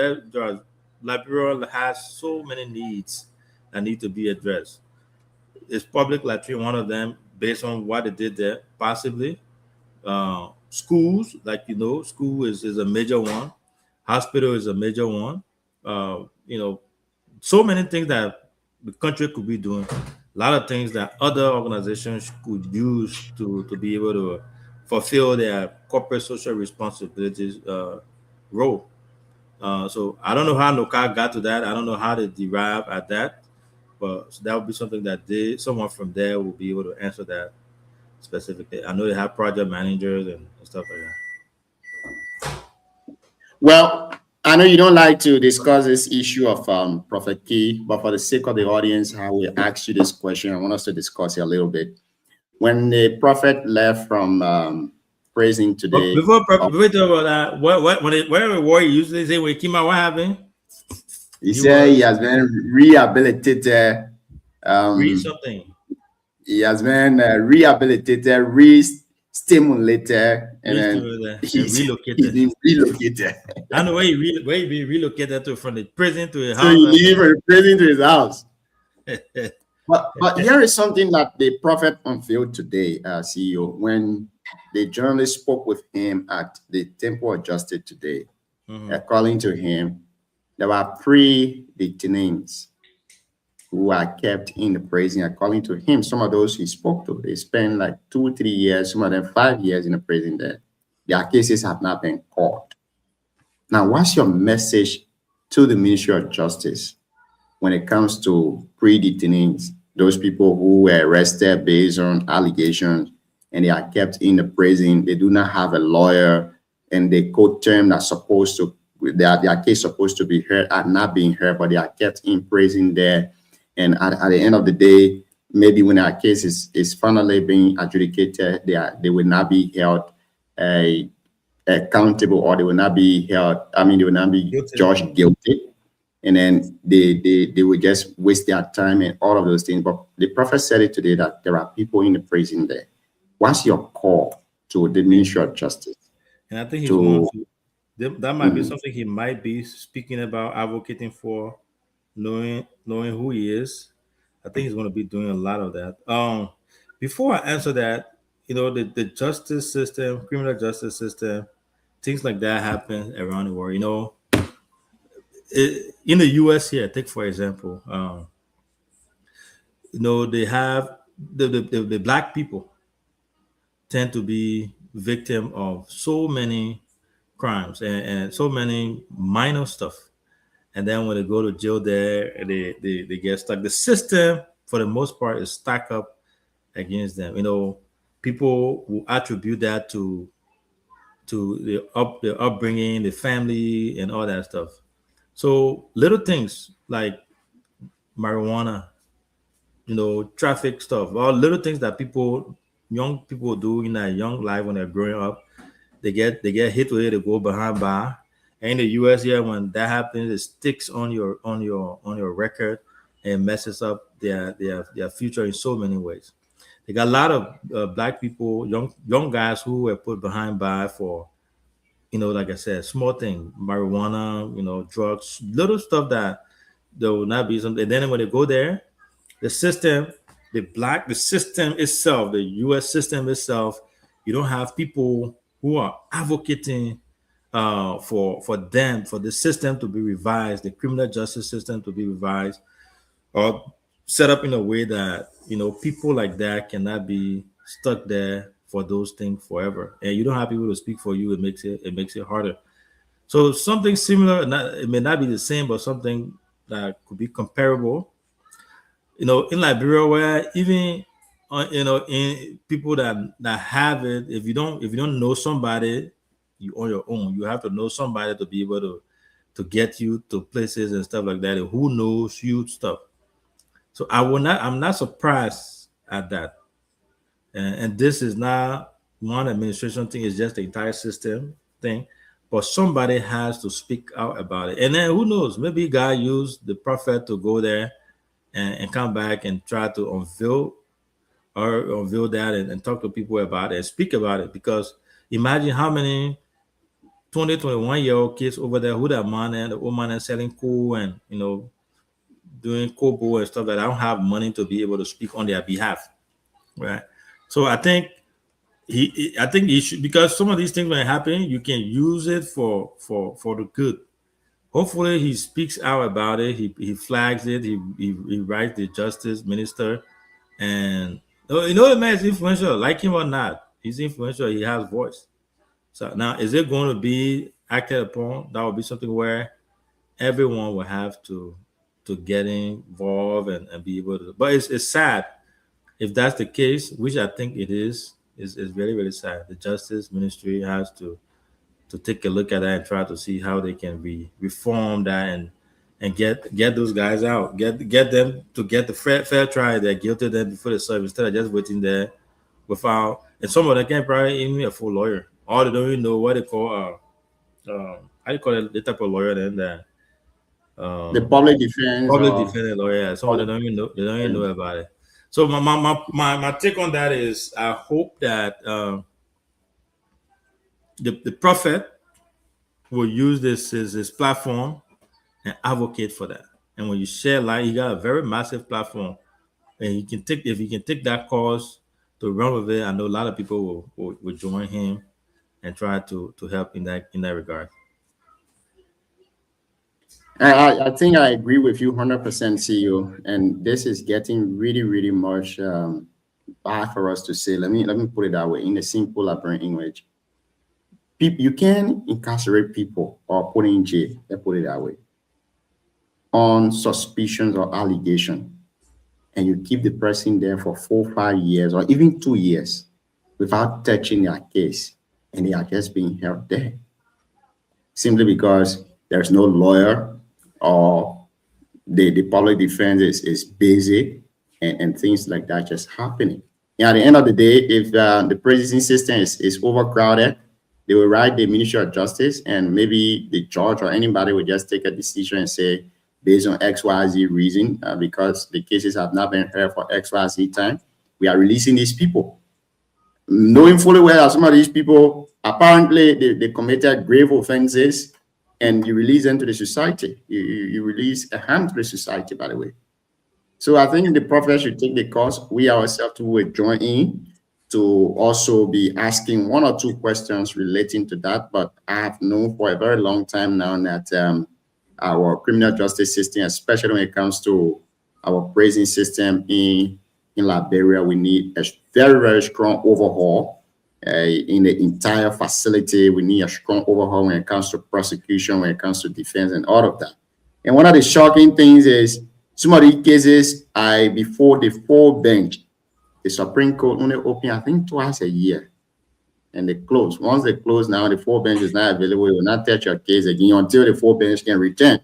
Liberia has so many needs that need to be addressed, is public latrine one of them? Based on what they did there, possibly. Schools, like you know, school is a major one. Hospital is a major one. You know, so many things that the country could be doing. A lot of things that other organizations could use to be able to fulfill their corporate social responsibilities role. So I don't know how NOCA got to that. I don't know how they derive at that. But so that would be something that someone from there will be able to answer that specifically. I know they have project managers and stuff like that. Well, I know you don't like to discuss this issue of Prophet Key, but for the sake of the audience, I will ask you this question. I want us to discuss it a little bit. When the prophet left from praising today, before we talk about that, where were you usually say when he came out? What happened? He said he has been rehabilitated. Something. He has been rehabilitated, re-stimulated, and then he's been relocated. I know where he be relocated to, from the prison to his house. So he leave from the prison to his house. But here is something that the prophet unveiled today, CEO, when the journalist spoke with him at the Temple of Justice today, according to him, there were 3 detainees who are kept in the prison. According to him, some of those he spoke to, they spent like 2-3 years, some of them 5 years in the prison there. Their cases have not been caught. Now, what's your message to the Ministry of Justice when it comes to pre-detainees, those people who were arrested based on allegations and they are kept in the prison? They do not have a lawyer, and the court term that's supposed to, their case supposed to be heard are not being heard, but they are kept in prison there. And at the end of the day, maybe when our case is finally being adjudicated, they will not be held accountable, or they will not be held, they will not be judged guilty. And then they will just waste their time and all of those things. But the prophet said it today that there are people in the prison there. What's your call to the Ministry of Justice? And I think that might be something he might be speaking about, advocating for, knowing who he is. I think he's going to be doing a lot of that. Before I answer that, the justice system, criminal justice system, things like that happen around the world. In the U.S. here, take for example, they have the black people tend to be victim of so many crimes and so many minor stuff. And then when they go to jail there, they get stuck. The system, for the most part, is stacked up against them. You know, people will attribute that to the upbringing, the family, and all that stuff. So little things like marijuana, you know, traffic stuff, all little things that young people do in their young life when they're growing up, they get hit with it, they go behind bar. And in the US here, when that happens, it sticks on your record and messes up their future in so many ways. They got a lot of black people, young guys who were put behind bar for, you know, like I said, small thing, marijuana, you know, drugs, little stuff that there will not be something. And then when they go there, the system, the system itself, the US system itself, you don't have people who are advocating for the system to be revised, the criminal justice system to be revised, or set up in a way that, you know, people like that cannot be stuck there for those things forever. And you don't have people to speak for you. It makes it harder. So something similar, it may not be the same, but something that could be comparable. You know, in Liberia, where even you know, in people that have it, if you don't know somebody, you on your own. You have to know somebody to be able to get you to places and stuff like that. And who knows you stuff. So I'm not surprised at that. And this is not one administration thing, it's just the entire system thing. But somebody has to speak out about it. And then who knows, maybe God used the prophet to go there and come back and try to unveil that and talk to people about it and speak about it. Because imagine how many 20, 21-year-old kids over there who that man and the old man is selling coal and, you know, doing kobo and stuff that I don't have money to be able to speak on their behalf. Right. So I think he should, because some of these things when it happen, you can use it for the good. Hopefully he speaks out about it. He flags it. He writes the justice minister, and you know the man is influential, like him or not. He's influential. He has voice. So now, is it going to be acted upon? That will be something where everyone will have to get involved and be able to. But it's sad if that's the case, which I think it is very, very sad. The justice ministry has to take a look at that and try to see how they can reform that and get those guys out, get them to get the fair trial. They're guilty then before they serve, instead of just waiting there without. And some of them can't probably even be a full lawyer, or they don't even know what they call how you call it, the type of lawyer then that the public defense lawyer. Some of them don't even know. They don't even know about it. So my take on that is, I hope that the prophet will use this as his platform and advocate for that. And when you share light, he got a very massive platform, and if he can take that cause to run with it, I know a lot of people will join him and try to help in that regard. I think I agree with you 100%, CEO. And this is getting really, really much bad for us to say. Let me put it that way in a simple apparent English. You can incarcerate people or put in jail, let's put it that way, on suspicions or allegation, and you keep the person there for 4 or 5 years or even 2 years without touching their case, and they are just being held there simply because there's no lawyer or the public defense is busy and things like that just happening. And at the end of the day, if the prison system is overcrowded, they will write the Ministry of Justice, and maybe the judge or anybody will just take a decision and say, based on XYZ reason, because the cases have not been heard for XYZ time, we are releasing these people. Knowing fully well that some of these people, apparently they committed grave offenses, and you release them to the society. You release a harm to the society, by the way. So I think the prophet should take the course. We ourselves too will join in to also be asking 1 or 2 questions relating to that. But I have known for a very long time now that our criminal justice system, especially when it comes to our prison system in Liberia, we need a very, very strong overhaul. in the entire facility. We need a strong overhaul when it comes to prosecution, when it comes to defense, and all of that. And one of the shocking things is some of the cases, before the full bench, the Supreme Court only open, I think, twice a year, and they close. Once they close, now the full bench is not available. It will not touch your case again until the full bench can return,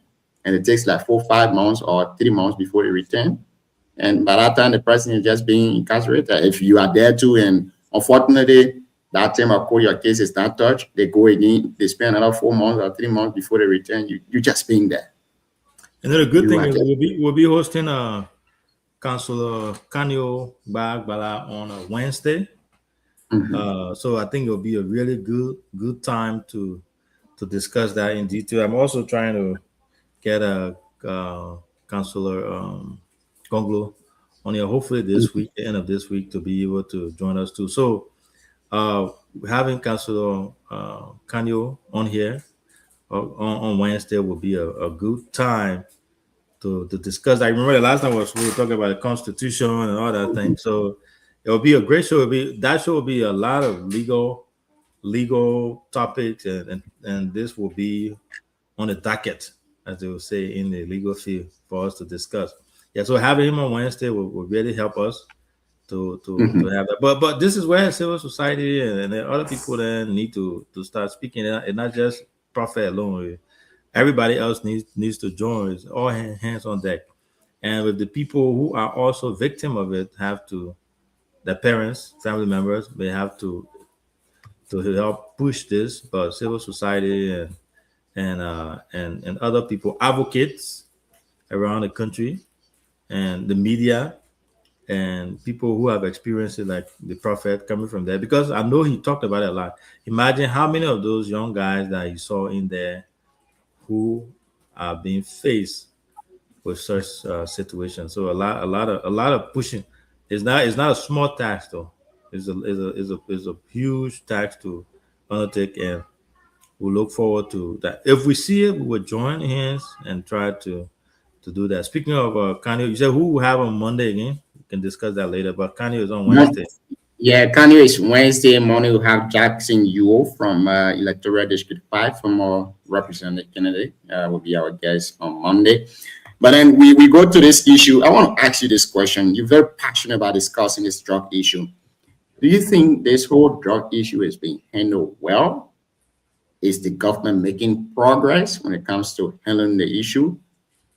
and it takes like 4 or 5 months or 3 months before they return. And by that time, the person is just being incarcerated. If you are there too, and unfortunately, that time of court, your case is not touched, they go again, they spend another 4 months or 3 months before they return. You're just being there. And then the good thing is we'll be hosting Councilor Kanyo Bagbala on a Wednesday. So I think it'll be a really good time to discuss that in detail. I'm also trying to get a Councilor Gonglo on here, hopefully this week, the end of this week, to be able to join us too. So having Councilor Kanyo on here on Wednesday will be a good time to discuss. I remember the last time we were talking about the Constitution and all that thing. So it will be a great show. That show will be a lot of legal topics, and this will be on the docket, as they will say in the legal field, for us to discuss. Yeah, so having him on Wednesday will really help us to have that. But this is where civil society and other people then need to start speaking, and not just Prophet alone. Everybody else needs to join. It's all hands on deck. And with the people who are also victim of it, the parents, family members, they have to help push this. But civil society and other people, advocates around the country, and the media, and people who have experienced it, like the Prophet, coming from there, because I know he talked about it a lot. Imagine how many of those young guys that he saw in there who are being faced with such situations. So a lot of pushing. It's not a small task though. It's a huge task to undertake, and we look forward to that. If we see it, we will join hands and try to do that. Speaking of Kanye, you said who will have on Monday again? We can discuss that later. But Kanye is on Wednesday. Yeah, Kanye is Wednesday morning. We'll have Jackson Yuo from Electoral District 5 from our representative candidate. Will be our guest on Monday. But then we go to this issue. I want to ask you this question. You're very passionate about discussing this drug issue. Do you think this whole drug issue is being handled well? Is the government making progress when it comes to handling the issue?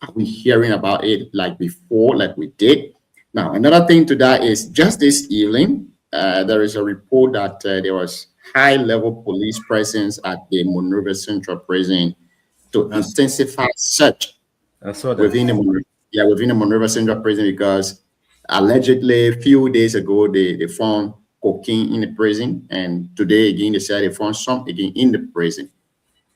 Are we hearing about it like before, like we did? Now, another thing to that is just this evening, there is a report that there was high-level police presence at the Monrovia Central Prison to intensify search within the Monrovia Central Prison, because allegedly a few days ago they found cocaine in the prison, and today again they said they found some again in the prison.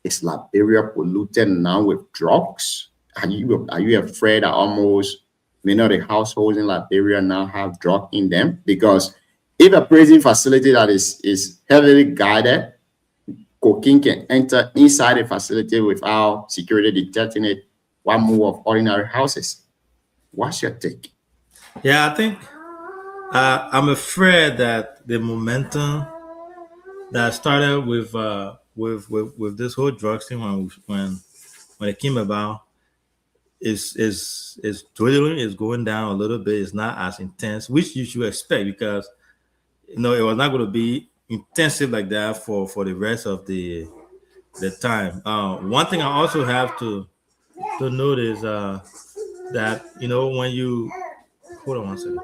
Is Liberia polluted now with drugs? Are you afraid that almost many of the households in Liberia now have drug in them? Because if a prison facility that is heavily guarded, cocaine can enter inside the facility without security detecting it. One move of ordinary houses. What's your take? Yeah, I think I'm afraid that the momentum that started with this whole drug thing when it came about is dwindling, is going down a little bit. It's not as intense, which you should expect, because it was not going to be intensive like that for the rest of the time. One thing I also have to notice that when you hold on one second.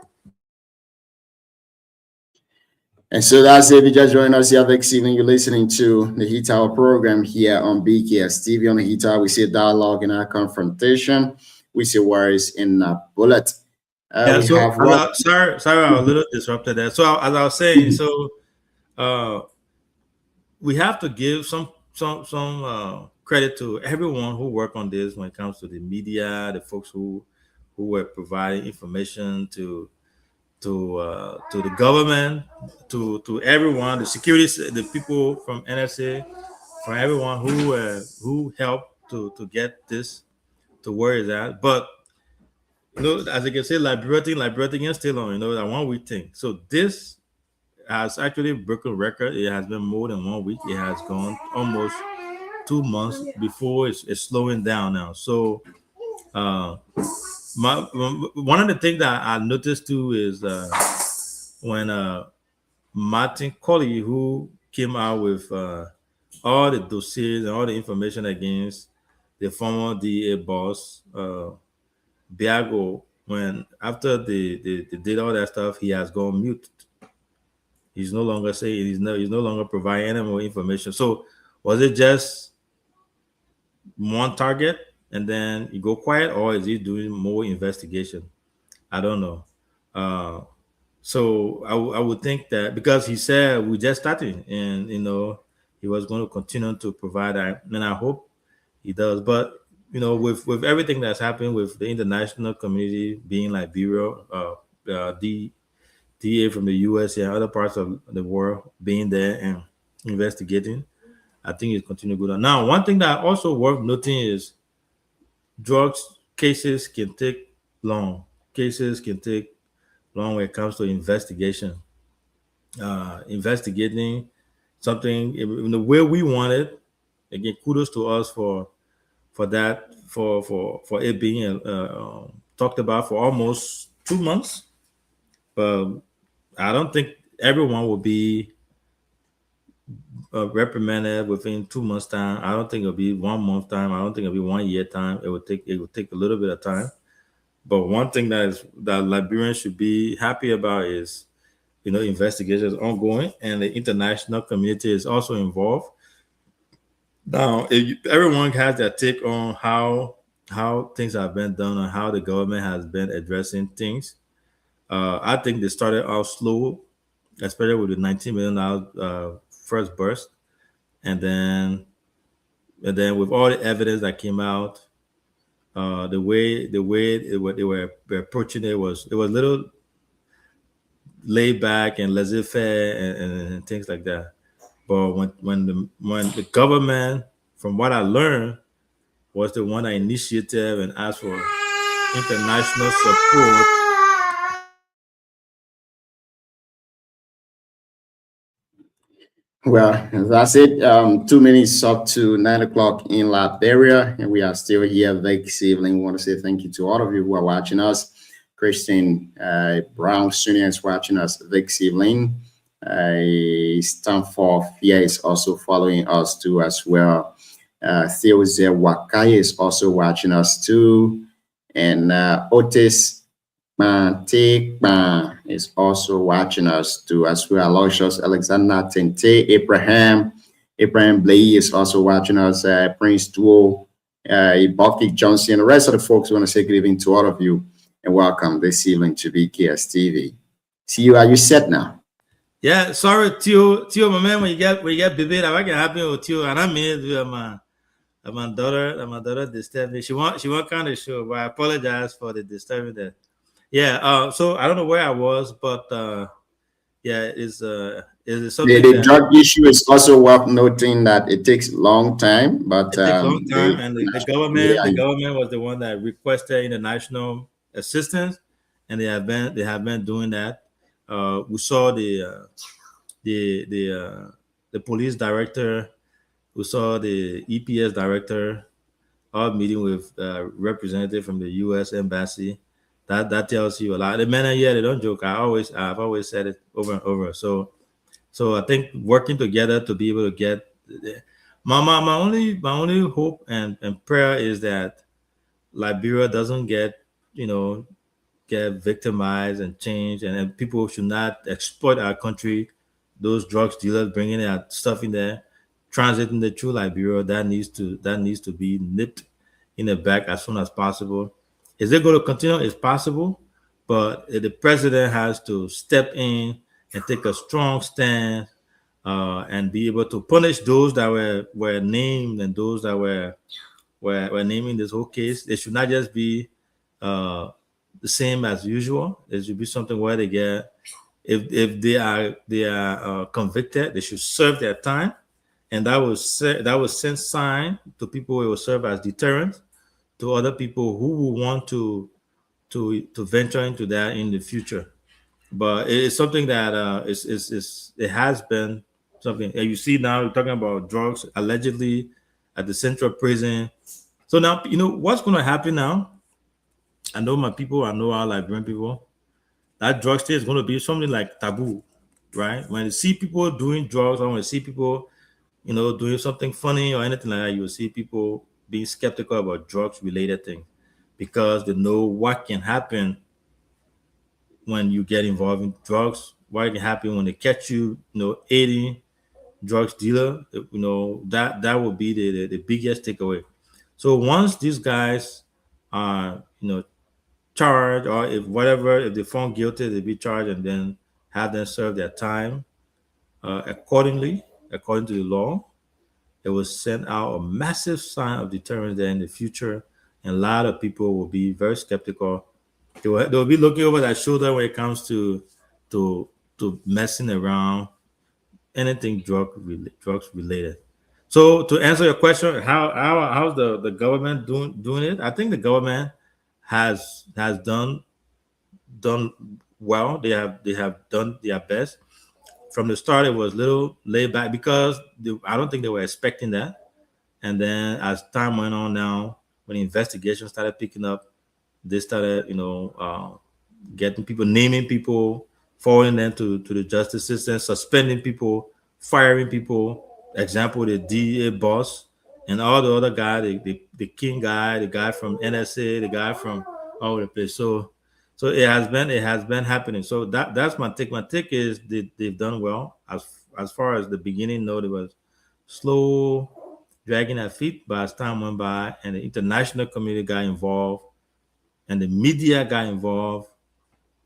And so that's it. If you just joined us here this evening, you're listening to the Heat Hour program here on BKS TV. On the Heat Hour, we see a dialogue in our confrontation. We see words in a bullet. Sorry, I was a little disrupted there. So as I was saying, we have to give some credit to everyone who worked on this when it comes to the media, the folks who were providing information to the government, to everyone, the security, the people from NSA, for everyone who helped to get this to where it's at. But as I can say, liberating is still on. That one we think. So this has actually broken record. It has been more than 1 week. It has gone almost 2 months before it's slowing down now. So one of the things that I noticed too is when Martin Colley, who came out with all the dossiers and all the information against the former DA boss, Biago, when after they did all that stuff, he has gone mute. He's no longer saying, he's no longer providing any more information. So was it just one target and then you go quiet, or is he doing more investigation? I don't know. So I would think that because he said we just started, and he was going to continue to provide that, and I hope he does. But with everything that's happened with the international community being Liberia, DA from the US and other parts of the world being there and investigating, I think it's continuing to go down. Now, one thing that also worth noting is drugs cases can take long. Cases can take long when it comes to investigation. Investigating something in the way we want it. Again, kudos to us for that, for it being talked about for almost 2 months. But I don't think everyone will be reprimanded within 2 months' time. I don't think it'll be 1 month time. I don't think it'll be 1 year time. It will take a little bit of time. But one thing that Liberians should be happy about is, investigations ongoing, and the international community is also involved. Now, everyone has their take on how things have been done and how the government has been addressing things. I think they started out slow, especially with the $19 million first burst, and then with all the evidence that came out, the way they were approaching it was a little laid back and laissez-faire and things like that. But when the government, from what I learned, was the one that initiated and asked for international support. Well, that's it. 2 minutes up to 9 o'clock in Liberia, and we are still here this evening. We want to say thank you to all of you who are watching us. Christine Brown Sr. is watching us this evening. Stanford Fia is also following us too as well. Theoze Wakai is also watching us too, and Otis Mantekman is also watching us too as well. Aloysius Alexander Tente, Abraham Blay is also watching us. Prince Duo, Iboki Johnson, and the rest of the folks. Want to say good evening to all of you and welcome this evening to BKS TV. See you. Are you set now? Yeah, sorry, Tio, my man. When you get baby, I can happen with Tio, and I mean, my daughter disturbed me. She want kind of show, but I apologize for the disturbing that. Yeah. So I don't know where I was, but yeah, is something. The drug issue is also worth noting that it takes a long time, but it takes a long time, and the government was the one that requested international assistance, and they have been doing that. We saw the police director, we saw the EPS director, all meeting with representative from the U.S. embassy. That tells you a lot. The men, they don't joke. I've always said it over and over. So I think working together to be able to get my only hope and prayer is that Liberia doesn't get victimized and changed, and people should not exploit our country. Those drugs dealers bringing that stuff in there, transiting the through Liberia, that needs to be nipped in the back as soon as possible. Is it going to continue? It's possible, but the president has to step in and take a strong stand and be able to punish those that were named and those that were naming this whole case. They should not just be the same as usual. There should be something where they get, if they are convicted, they should serve their time, and that was send sign to people. It will serve as deterrent to other people who will want to venture into that in the future. but it's something that it has been something. And you see now we're talking about drugs allegedly at the Central Prison. So now you know what's going to happen now. I know my people. I know our Liberian people. That drug state is going to be something like taboo, right? When you see people doing drugs, or when you see people, you know, doing something funny or anything like that, you will see people being skeptical about drugs-related things because they know what can happen when you get involved in drugs. What can happen when they catch you, you know, aiding drugs dealer. You know that will be the biggest takeaway. So once these guys are, you know, charged, or if they found guilty, they be charged and then have them serve their time according to the law. It will send out a massive sign of deterrence there in the future, and a lot of people will be very skeptical. They'll be looking over their shoulder when it comes to messing around, anything drugs related. So to answer your question, how's the government doing it? I think the government has done well. They have done their best. From the start, it was a little laid back because I don't think they were expecting that. And then as time went on, now when the investigation started picking up, they started, you know, getting people, naming people, forwarding them to the justice system, suspending people, firing people. Example, the DEA boss and all the other guys, the King guy, the guy from NSA, the guy from all over the place. So it has been happening. So that's my take. My take is they've done well. As far as the beginning, no, it was slow, dragging their feet, but as time went by and the international community got involved and the media got involved,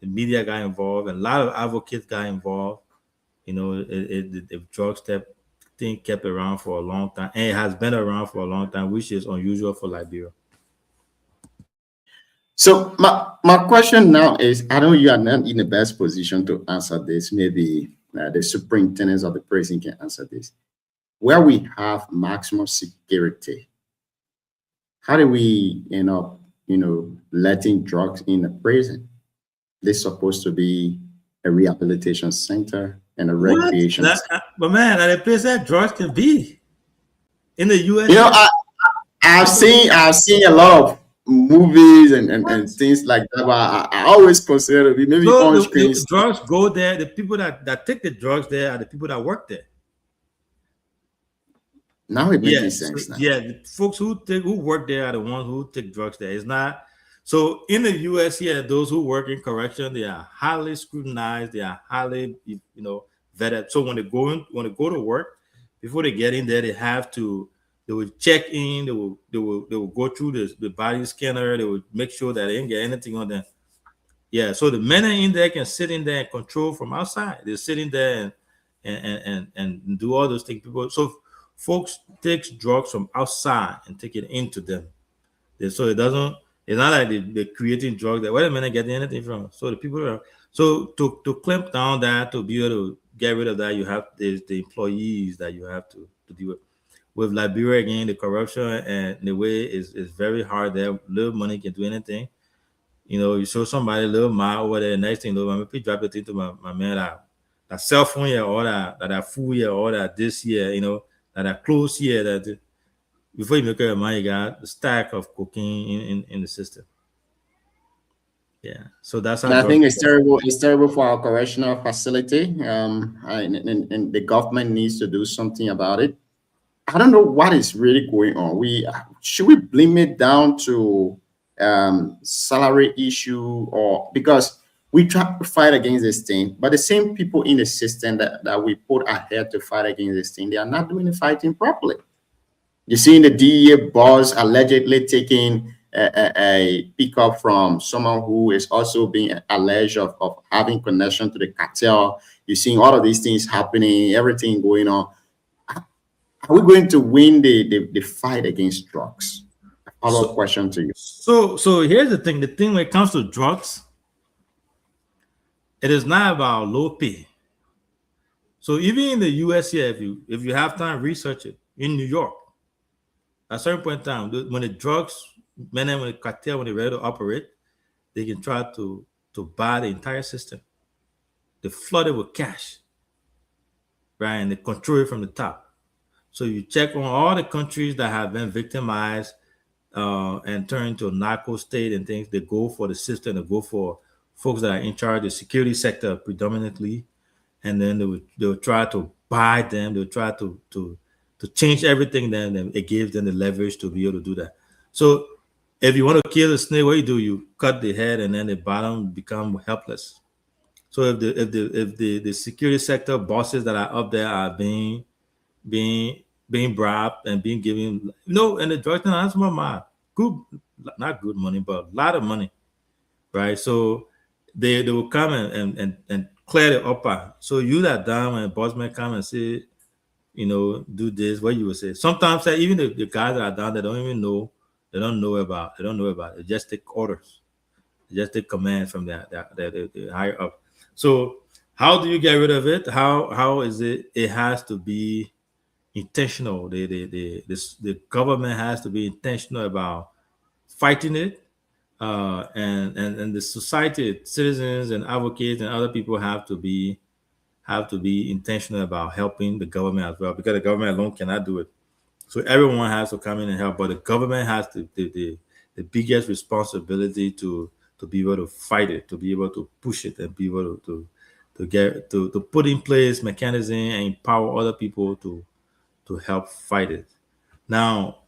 and a lot of advocates got involved, you know, the drug thing kept around for a long time, and it has been around for a long time, which is unusual for Liberia. So my question now is, I know you are not in the best position to answer this. Maybe the superintendents of the prison can answer this. Where we have maximum security, how do we end up, you know, letting drugs in the prison? They're supposed to be a rehabilitation center and a recreation center. But man, at a place that drugs can be in the U.S. You know, I've seen a lot of movies and things like that, but I always consider it maybe on screen. The drugs go there. The people that take the drugs there are the people that work there. Now it makes sense. So, the folks who work there are the ones who take drugs there. It's not so in the U.S. here. Those who work in correction, they are highly scrutinized. They are highly, you know, vetted. So when they go to work, before they get in there, they will check in. They will go through the body scanner. They will make sure that they didn't get anything on them. Yeah. So the men in there can sit in there and control from outside. They're sitting there and do all those things. Folks take drugs from outside and take it into them. So it's not like they're creating drugs that wait a minute, getting anything from. So the people are to clamp down that, to be able to get rid of that, you have the employees that you have to deal with. With Liberia again, the corruption and the way is very hard there. Little money can do anything. You know, you show somebody a little mile over there, next thing you know, maybe drop it into my man that cell phone here, or that food here, or that this here, you know, that clothes here, that before you make up your mind, you got a stack of cocaine in the system. Yeah, so that's how. I think it's terrible. It's terrible for our correctional facility, and the government needs to do something about it. I don't know what is really going on. Should we blame it down to salary issue, or because we try to fight against this thing, but the same people in the system that we put ahead to fight against this thing, they are not doing the fighting properly. You see, the DEA boss allegedly taking a pickup from someone who is also being alleged of having connection to the cartel. You're seeing all of these things happening, everything going on. Are we going to win the fight against drugs? A follow-up question to you. So here's the thing. The thing when it comes to drugs, it is not about low pay. So even in the US here, if you have time, research it. In New York, at a certain point in time, when the drugs, men and when the cartel, when they're ready to operate, they can try to buy the entire system. they flood it with cash, right? And they control it from the top. So you check on all the countries that have been victimized and turned into a narco state and things. They go for the system. They go for folks that are in charge of the security sector predominantly, and then they will try to buy them. They'll try to change everything. Then it gives them the leverage to be able to do that. So if you want to kill a snake, what you do? You cut the head, and then the bottom become helpless. So if the security sector bosses that are up there are being bribed and being given, and the drug thing, that's my good, not good money, but a lot of money, right? So they will come and clear the upper. So you that down when boss man come and say, do this, what you would say. Sometimes even the guys that are down, they don't even know, they don't know about it. They just take orders. They just take command from the higher up. So how do you get rid of it? How is it? It has to be intentional. The government has to be intentional about fighting it, and the society, citizens and advocates and other people have to be intentional about helping the government as well, because the government alone cannot do it. So everyone has to come in and help, but the government has the biggest responsibility to be able to fight it, to be able to push it, and be able to put in place mechanism and empower other people to help fight it. Now,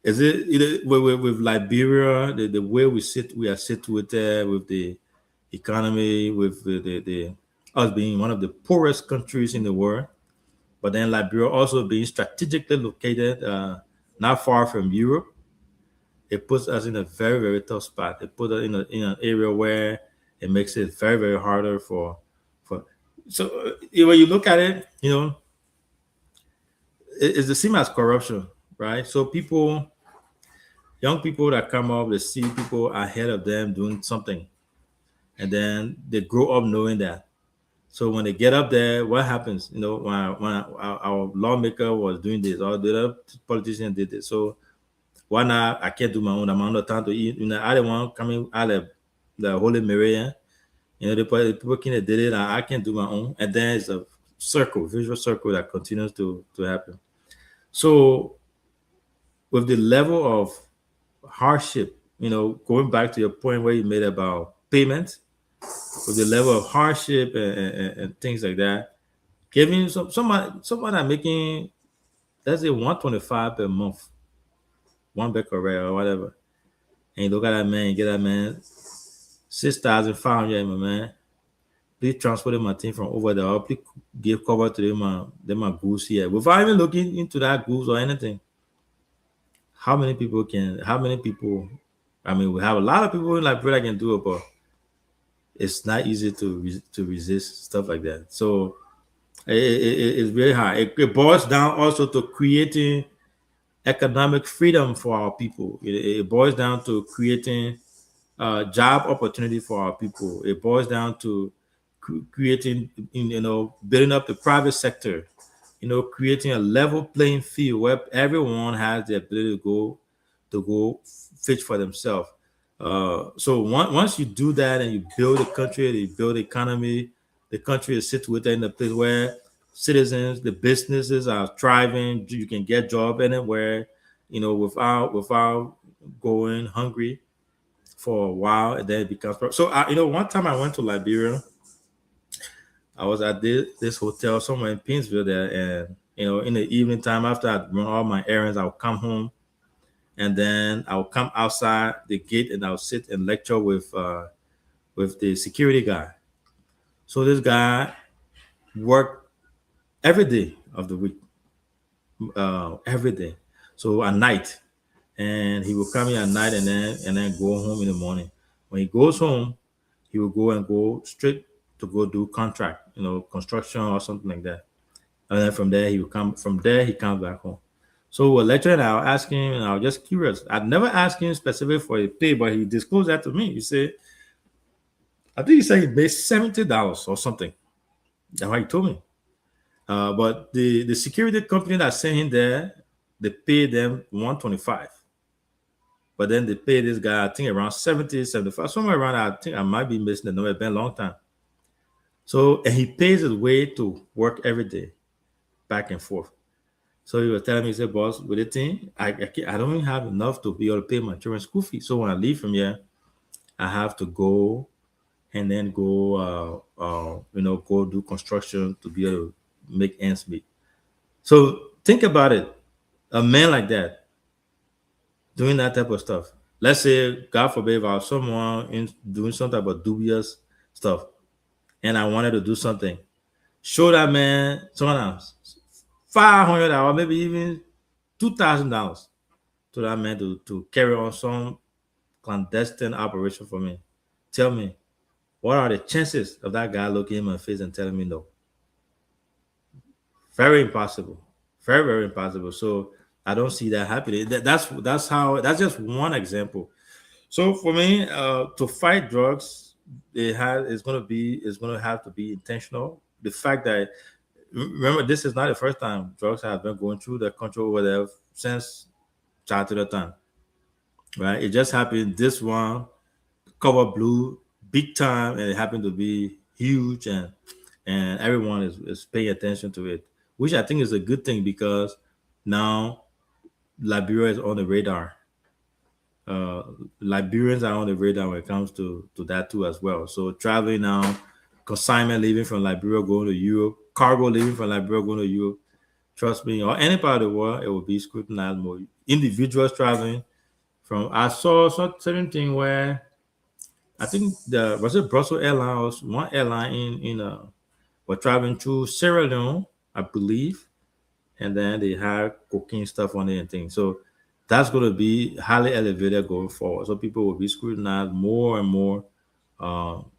is it with Liberia, the way we are situated with the economy, with the us being one of the poorest countries in the world, but then Liberia also being strategically located not far from Europe, it puts us in a very, very tough spot. It puts us in an area where it makes it very, very harder for. So when you look at it, it's the same as corruption, right? So young people that come up, they see people ahead of them doing something, and then they grow up knowing that. So when they get up there, what happens? When our lawmaker was doing this, or the other politician did this. So why not? I can't do my own. I'm not time to eat. I don't want coming out of the Holy Mary. The people can did it. I can't do my own. And then it's a visual circle that continues to happen. So with the level of hardship, going back to your point where you made about payment, with the level of hardship and things like that, giving someone that making, let's say, 125 per month, one becquerel or whatever, and you look at that man, you get that man 6,500, my man. Please transfer my thing from over there. Please give cover to them goods here without even looking into that goods or anything. How many people? I mean, we have a lot of people in Liberia that can do it, but it's not easy to resist stuff like that. So it's very hard. It boils down also to creating economic freedom for our people. It boils down to creating job opportunity for our people. It boils down to creating, building up the private sector, creating a level playing field where everyone has the ability to go fish for themselves. So once you do that and you build a country, you build the economy, the country is situated in a place where citizens, the businesses are thriving. You can get job anywhere, without going hungry for a while, and then it becomes. So one time I went to Liberia. I was at this hotel somewhere in Pinsville there, and in the evening time after I'd run all my errands, I'll come home, and then I'll come outside the gate and I'll sit and lecture with the security guy. So this guy worked every day of the week, every day. So at night, and he will come in at night and then go home in the morning. When he goes home, he will go straight to go do contract, construction or something like that. And then from there, he comes back home. So we're lecturing, I'll ask him, and I was just curious. I'd never asked him specifically for a pay, but he disclosed that to me. He said, I think he said he made $70 or something. That's what he told me. But the security company that sent him there, they paid them $125. But then they paid this guy, I think around $70, $75, somewhere around. I think I might be missing the number. It's been a long time. So, and he pays his way to work every day, back and forth. So he was telling me, he said, boss, with the thing, I don't even have enough to be able to pay my children's school fee. So when I leave from here, I have to go and then go, go do construction to be able to make ends meet. So think about it. A man like that, doing that type of stuff. Let's say, God forbid, if I was someone doing some type of dubious stuff and I wanted to do something, show that man sometimes $500, maybe even $2,000 to that man to carry on some clandestine operation for me. Tell me, what are the chances of that guy looking in my face and telling me no? Very impossible. Very, very impossible. So I don't see that happening. That's just one example. So for me, to fight drugs, it's going to have to be intentional. The fact that, remember, this is not the first time drugs have been going through the country over there since childhood time, right? It just happened. This one cover blue big time, and it happened to be huge, and everyone is paying attention to it, which I think is a good thing because now Liberia is on the radar. Liberians are on the radar when it comes to that too as well. So traveling now, consignment leaving from Liberia going to Europe, cargo leaving from Liberia going to Europe. Trust me, or any part of the world, it will be scrutinized more. Individuals traveling from, I saw certain thing where I think was it Brussels Airlines, one airline were traveling through Sierra Leone, I believe, and then they had cocaine stuff on it and things. So that's going to be highly elevated going forward. So people will be scrutinized more and more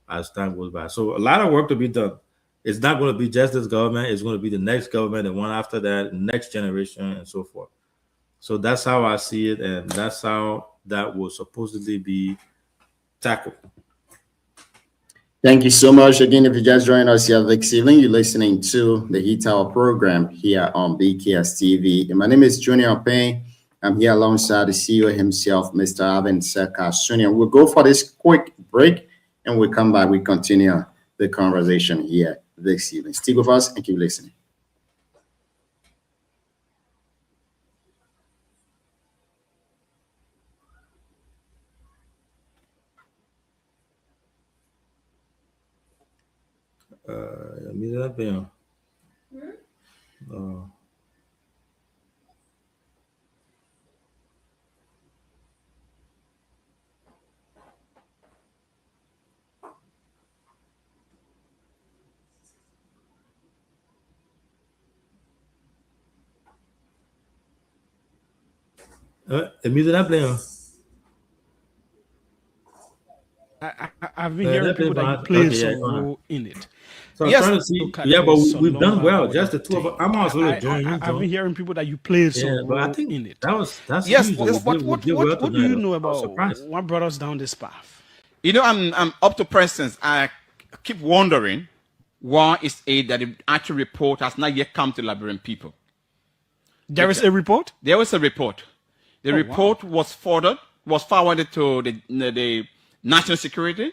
as time goes by. So a lot of work to be done. It's not going to be just this government. It's going to be the next government, the one after that, next generation, and so forth. So that's how I see it, and that's how that will supposedly be tackled. Thank you so much. Again, if you just joined us here this evening, you're listening to the Heat Hour program here on BKS TV. And my name is Junior Payne. I'm here alongside the CEO himself, Mr. Alvin Seka Sr. We'll go for this quick break, and we'll come back. We continue the conversation here this evening. Stick with us and keep listening. The music not playing. I've been hearing people that play in it. So I'm trying to see. Yeah, but we've done well. Just the two of us. I'm also joining you. I've been hearing people that you play but I think in it. That's yes. huge. What do you know about what brought us down this path? You know, I'm up to present. I keep wondering why is it that the actual report has not yet come to Liberian people. There is a report. There was a report. The report was forwarded to the National Security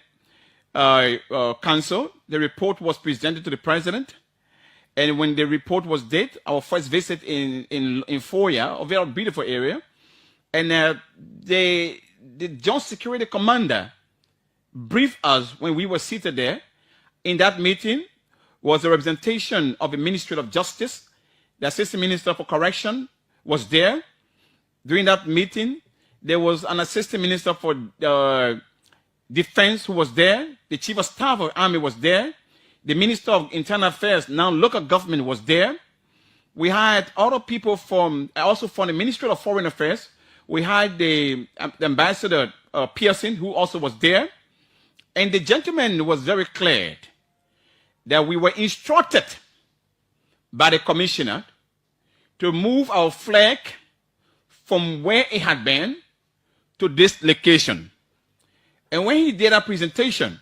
Council. The report was presented to the president, and when the report was did, our first visit in Foya, a very beautiful area, and the Joint Security Commander briefed us when we were seated there. In that meeting was a representation of the Ministry of Justice. The Assistant Minister for Correction was there. During that meeting, there was an Assistant Minister for Defense who was there. The Chief of Staff of the Army was there. The Minister of Internal Affairs, now local government, was there. We had other people also from the Ministry of Foreign Affairs. We had the Ambassador Pearson, who also was there. And the gentleman was very clear that we were instructed by the commissioner to move our flag from where it had been to this location. And when he did a presentation,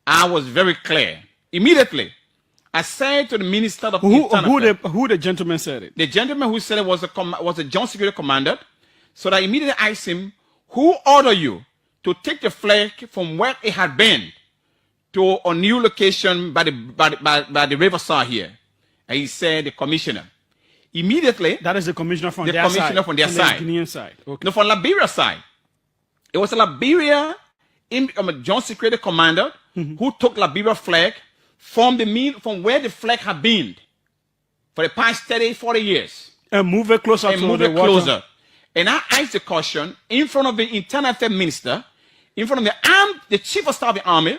I was very clear. Immediately, I said to the Minister of who the gentleman said it? The gentleman who said it was a Joint Security Commander. So I immediately asked him, who ordered you to take the flag from where it had been to a new location by the riverside here. And he said the commissioner. Immediately, that is the commissioner from their commissioner side. From their side. The Guinean side. Okay. No, from Liberia side. It was a Liberia John Security commander who took Liberia flag from where the flag had been for the past 30, 40 years. And move it closer and to move the it water. closer. And I asked the question in front of the Internal Affairs Minister, in front of the Chief of Staff of the Army,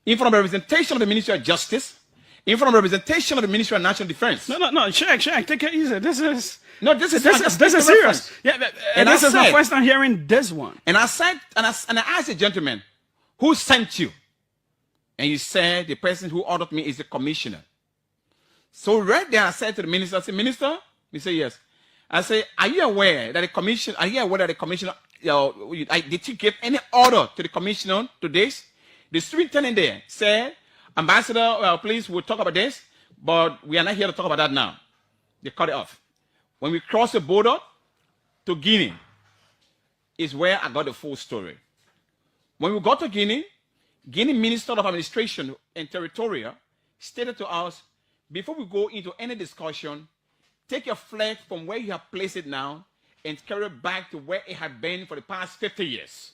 in front of the representation of the Ministry of Justice, in front of the representation of the Ministry of National Defense. No, Shaq, take it easy. This is serious. serious. Yeah, and this is my first time hearing this one. And I said, and I asked the gentleman, who sent you? And he said, the person who ordered me is the commissioner. So right there, I said to the minister, I said, Minister? He said, yes. I said, are you aware that the commissioner, did you give any order to the commissioner to this? The superintendent there said, Ambassador, please, we'll talk about this, but we are not here to talk about that now. They cut it off. When we cross the border to Guinea, is where I got the full story. When we got to Guinea Minister of Administration and Territorial stated to us, before we go into any discussion, take your flag from where you have placed it now and carry it back to where it had been for the past 50 years.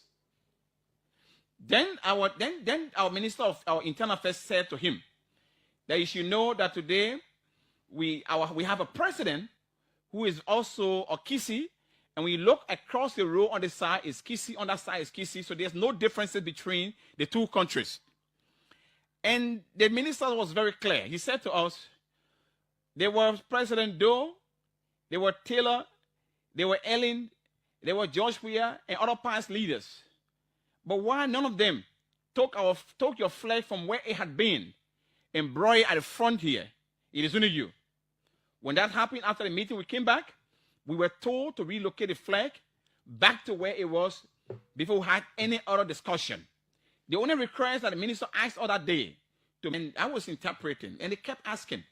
Then our Minister of our Internal Affairs said to him that you should know that today we have a president who is also a Kisi, and when you look across the road on the side is Kisi, on that side is Kisi, so there's no differences between the two countries. And the minister was very clear. He said to us, there were President Doe, there were Taylor, there were Ellen, there were George Weah, and other past leaders. But why none of them took your flag from where it had been and brought it at the front here? It is only you. When that happened after the meeting, we came back. We were told to relocate the flag back to where it was before we had any other discussion. The only request that the minister asked all that day, and I was interpreting, and they kept asking,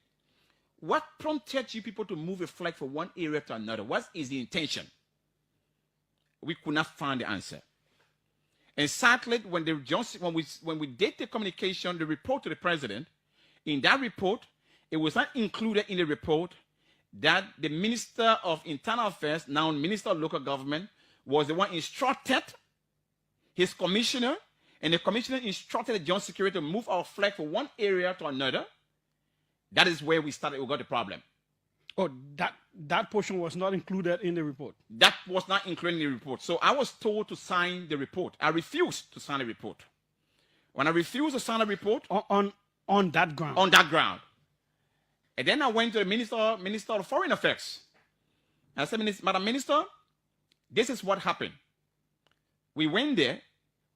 what prompted you people to move a flag from one area to another? What is the intention? We could not find the answer. And sadly, when we did the communication, the report to the president, in that report, it was not included in the report that the Minister of Internal Affairs, now Minister of Local Government, was the one instructed his commissioner, and the commissioner instructed the John Security to move our flag from one area to another. That is where we got the problem. Oh, that portion was not included in the report. That was not included in the report. So I was told to sign the report. I refused to sign the report. When I refused to sign the report, on that ground. On that ground. And then I went to the Minister of Foreign Affairs. And I said, Madam Minister, this is what happened. We went there.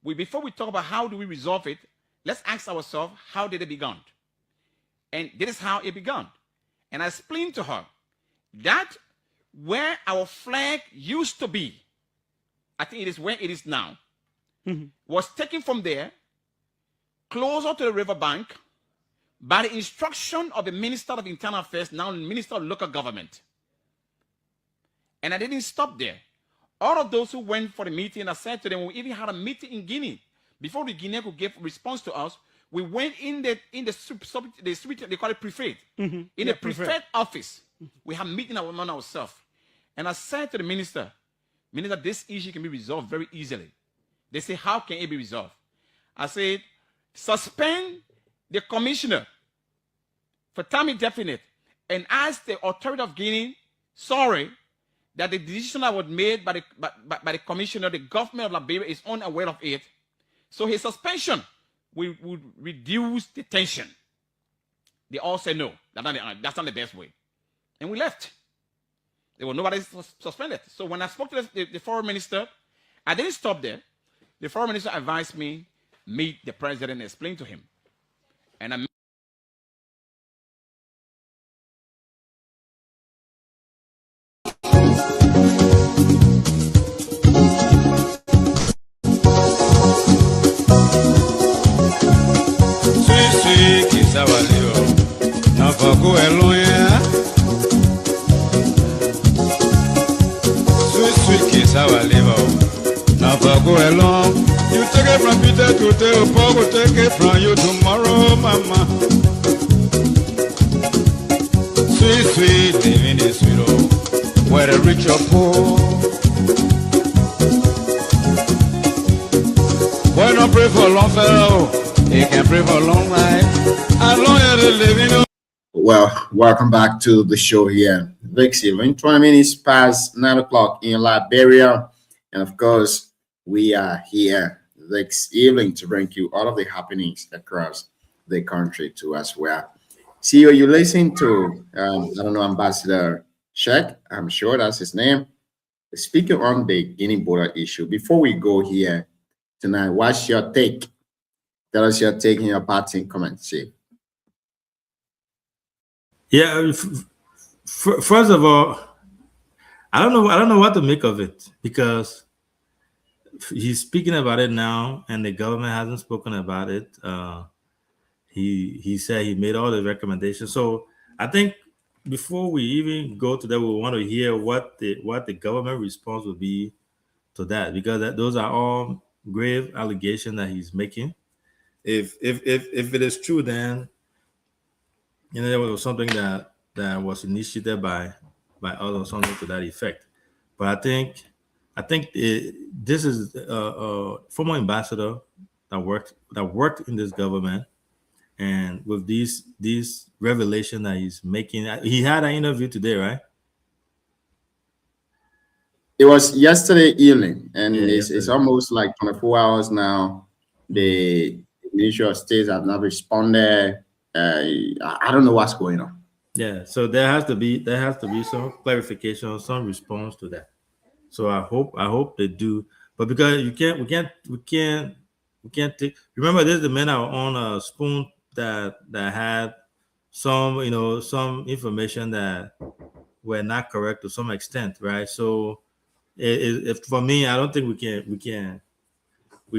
Before we talk about how do we resolve it, let's ask ourselves, how did it begin? And this is how it began. And I explained to her that where our flag used to be, I think it is where it is now, was taken from there, closer to the riverbank, by the instruction of the Minister of Internal Affairs, now Minister of Local Government. And I didn't stop there. All of those who went for the meeting, I said to them, we even had a meeting in Guinea. Before the Guinea could give response to us, we went in the they call it prefect. In the prefect office, we have meeting among ourselves. And I said to the minister, this issue can be resolved very easily. They say, how can it be resolved? I said, suspend the commissioner for time indefinite and ask the authority of Guinea, sorry, that the decision that was made by the commissioner, the government of Liberia is unaware of it. So his suspension would reduce the tension. They all said no, that's not the best way. And we left. There was nobody suspended. So when I spoke to the foreign minister, I didn't stop there. The foreign minister advised me, meet the president and explain to him. And I Sweet kiss, how I live. Now, go along. You take take it from Peter to Paul will take it from you tomorrow, mama. Sweet, sweet, living is sweet, oh, where the rich or poor. Boy, don't pray for a long fellow, he can pray for a long life, as long as they living, oh. Well, welcome back to the show here. Vix Eveling, 20 minutes past 9 o'clock in Liberia. And of course, we are here, Vix Eveling, to bring you all of the happenings across the country to as well. CEO, you listen to, I don't know, Ambassador Sheikh, I'm sure that's his name, speaking on the Guinea border issue. Before we go here tonight, what's your take? Tell us your take in your parting comments, Chief. Yeah, first of all, I don't know what to make of it, because he's speaking about it now, and the government hasn't spoken about it. He said he made all the recommendations. So I think before we even go to that, we want to hear what the government response will be to that, because those are all grave allegations that he's making. If it is true, then there was something that was initiated by us or something to that effect. But I think this is a former ambassador that worked in this government, and with these revelation that he's making, he had an interview today, right? It was yesterday evening, and it's almost like 24 hours now. The Ministry of State have not responded. I don't know what's going on. Yeah, so there has to be some clarification, some response to that. So I hope they do. But because we can't take. Remember, this is the men that were on a spoon that had some information that were not correct to some extent, right? So if for me, I don't think we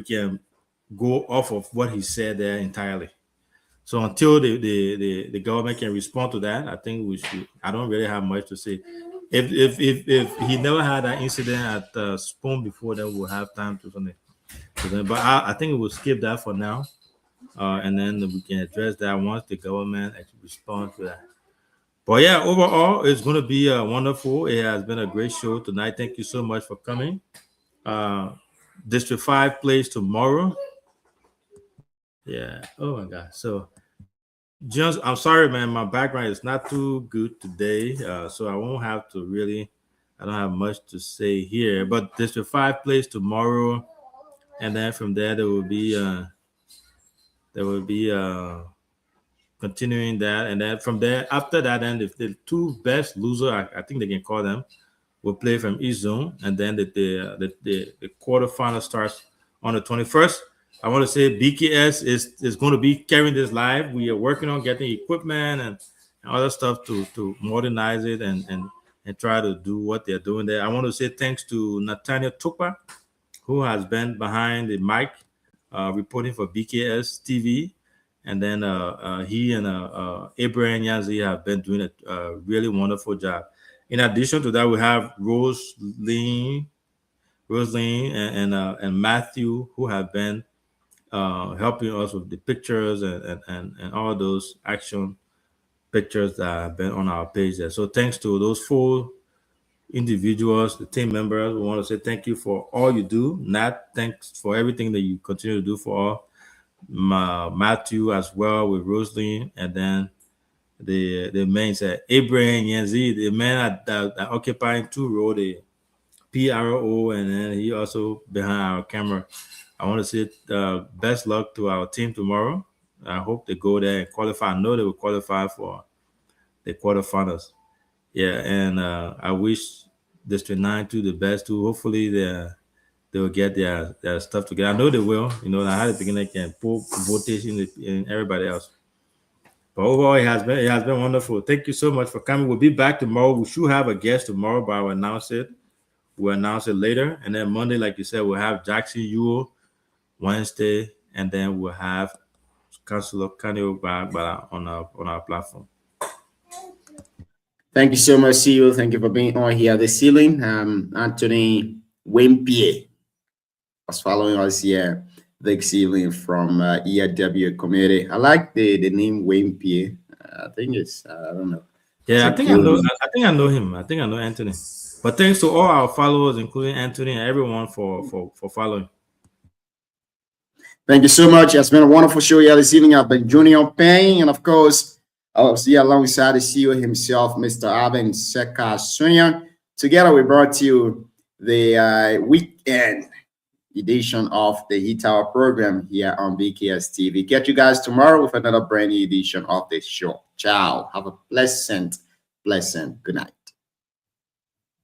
can go off of what he said there entirely. So until the government can respond to that, I think we should. I don't really have much to say. If he never had that incident at Spoon before, then we'll have time to something. But I think we'll skip that for now, and then we can address that once the government actually responds to that. But yeah, overall, it's going to be wonderful. It has been a great show tonight. Thank you so much for coming. District 5 plays tomorrow. Yeah. Oh my God. So, just I'm sorry, man. My background is not too good today, so I won't have to really. I don't have much to say here. But District 5 plays tomorrow, and then from there there will be continuing that, and then from there after that, then if the two best losers, I think they can call them, will play from each zone, and then the quarterfinal starts on the 21st. I want to say BKS is going to be carrying this live. We are working on getting equipment and other stuff to modernize it and try to do what they're doing there. I want to say thanks to Nathaniel Tukpa, who has been behind the mic reporting for BKS TV. And then he and Abraham Yanzi have been doing a really wonderful job. In addition to that, we have Rosaline and Matthew, who have been helping us with the pictures and all those action pictures that have been on our page there. So thanks to those 4 individuals, the team members, we want to say thank you for all you do. Nat, thanks for everything that you continue to do for all. Matthew as well with Rosaline, and then the main said Abraham Yanzi, the man that occupying 2 roles, the PRO, and then he also behind our camera. I want to say best luck to our team tomorrow. I hope they go there and qualify. I know they will qualify for the quarterfinals. Yeah, and I wish District 9 to the best too. Hopefully they will get their stuff together. I know they will. I had the beginning can pull votation in everybody else. But overall, it has been wonderful. Thank you so much for coming. We'll be back tomorrow. We should have a guest tomorrow, but I'll announce it. We'll announce it later. And then Monday, like you said, we'll have Jackson Ewell Wednesday, and then we'll have Councilor Kanio back on our platform. Thank you so much, CEO. Thank you for being on here. The ceiling, Anthony Wimpie was following us here. this evening from ERW committee. I like the name Wayne Pierre. I think it's I don't know. Yeah, I think I know him. I think I know Anthony. But thanks to all our followers, including Anthony and everyone for following. Thank you so much. It's been a wonderful show here this evening. I've been Junior Payne, and of course, I'll see alongside the CEO himself, Mr. Alvin Seka Sunyang. Together, we brought you the weekend edition of the Heat Hour program here on BKS TV. Get you guys tomorrow with another brand new edition of this show. Ciao. Have a pleasant good night.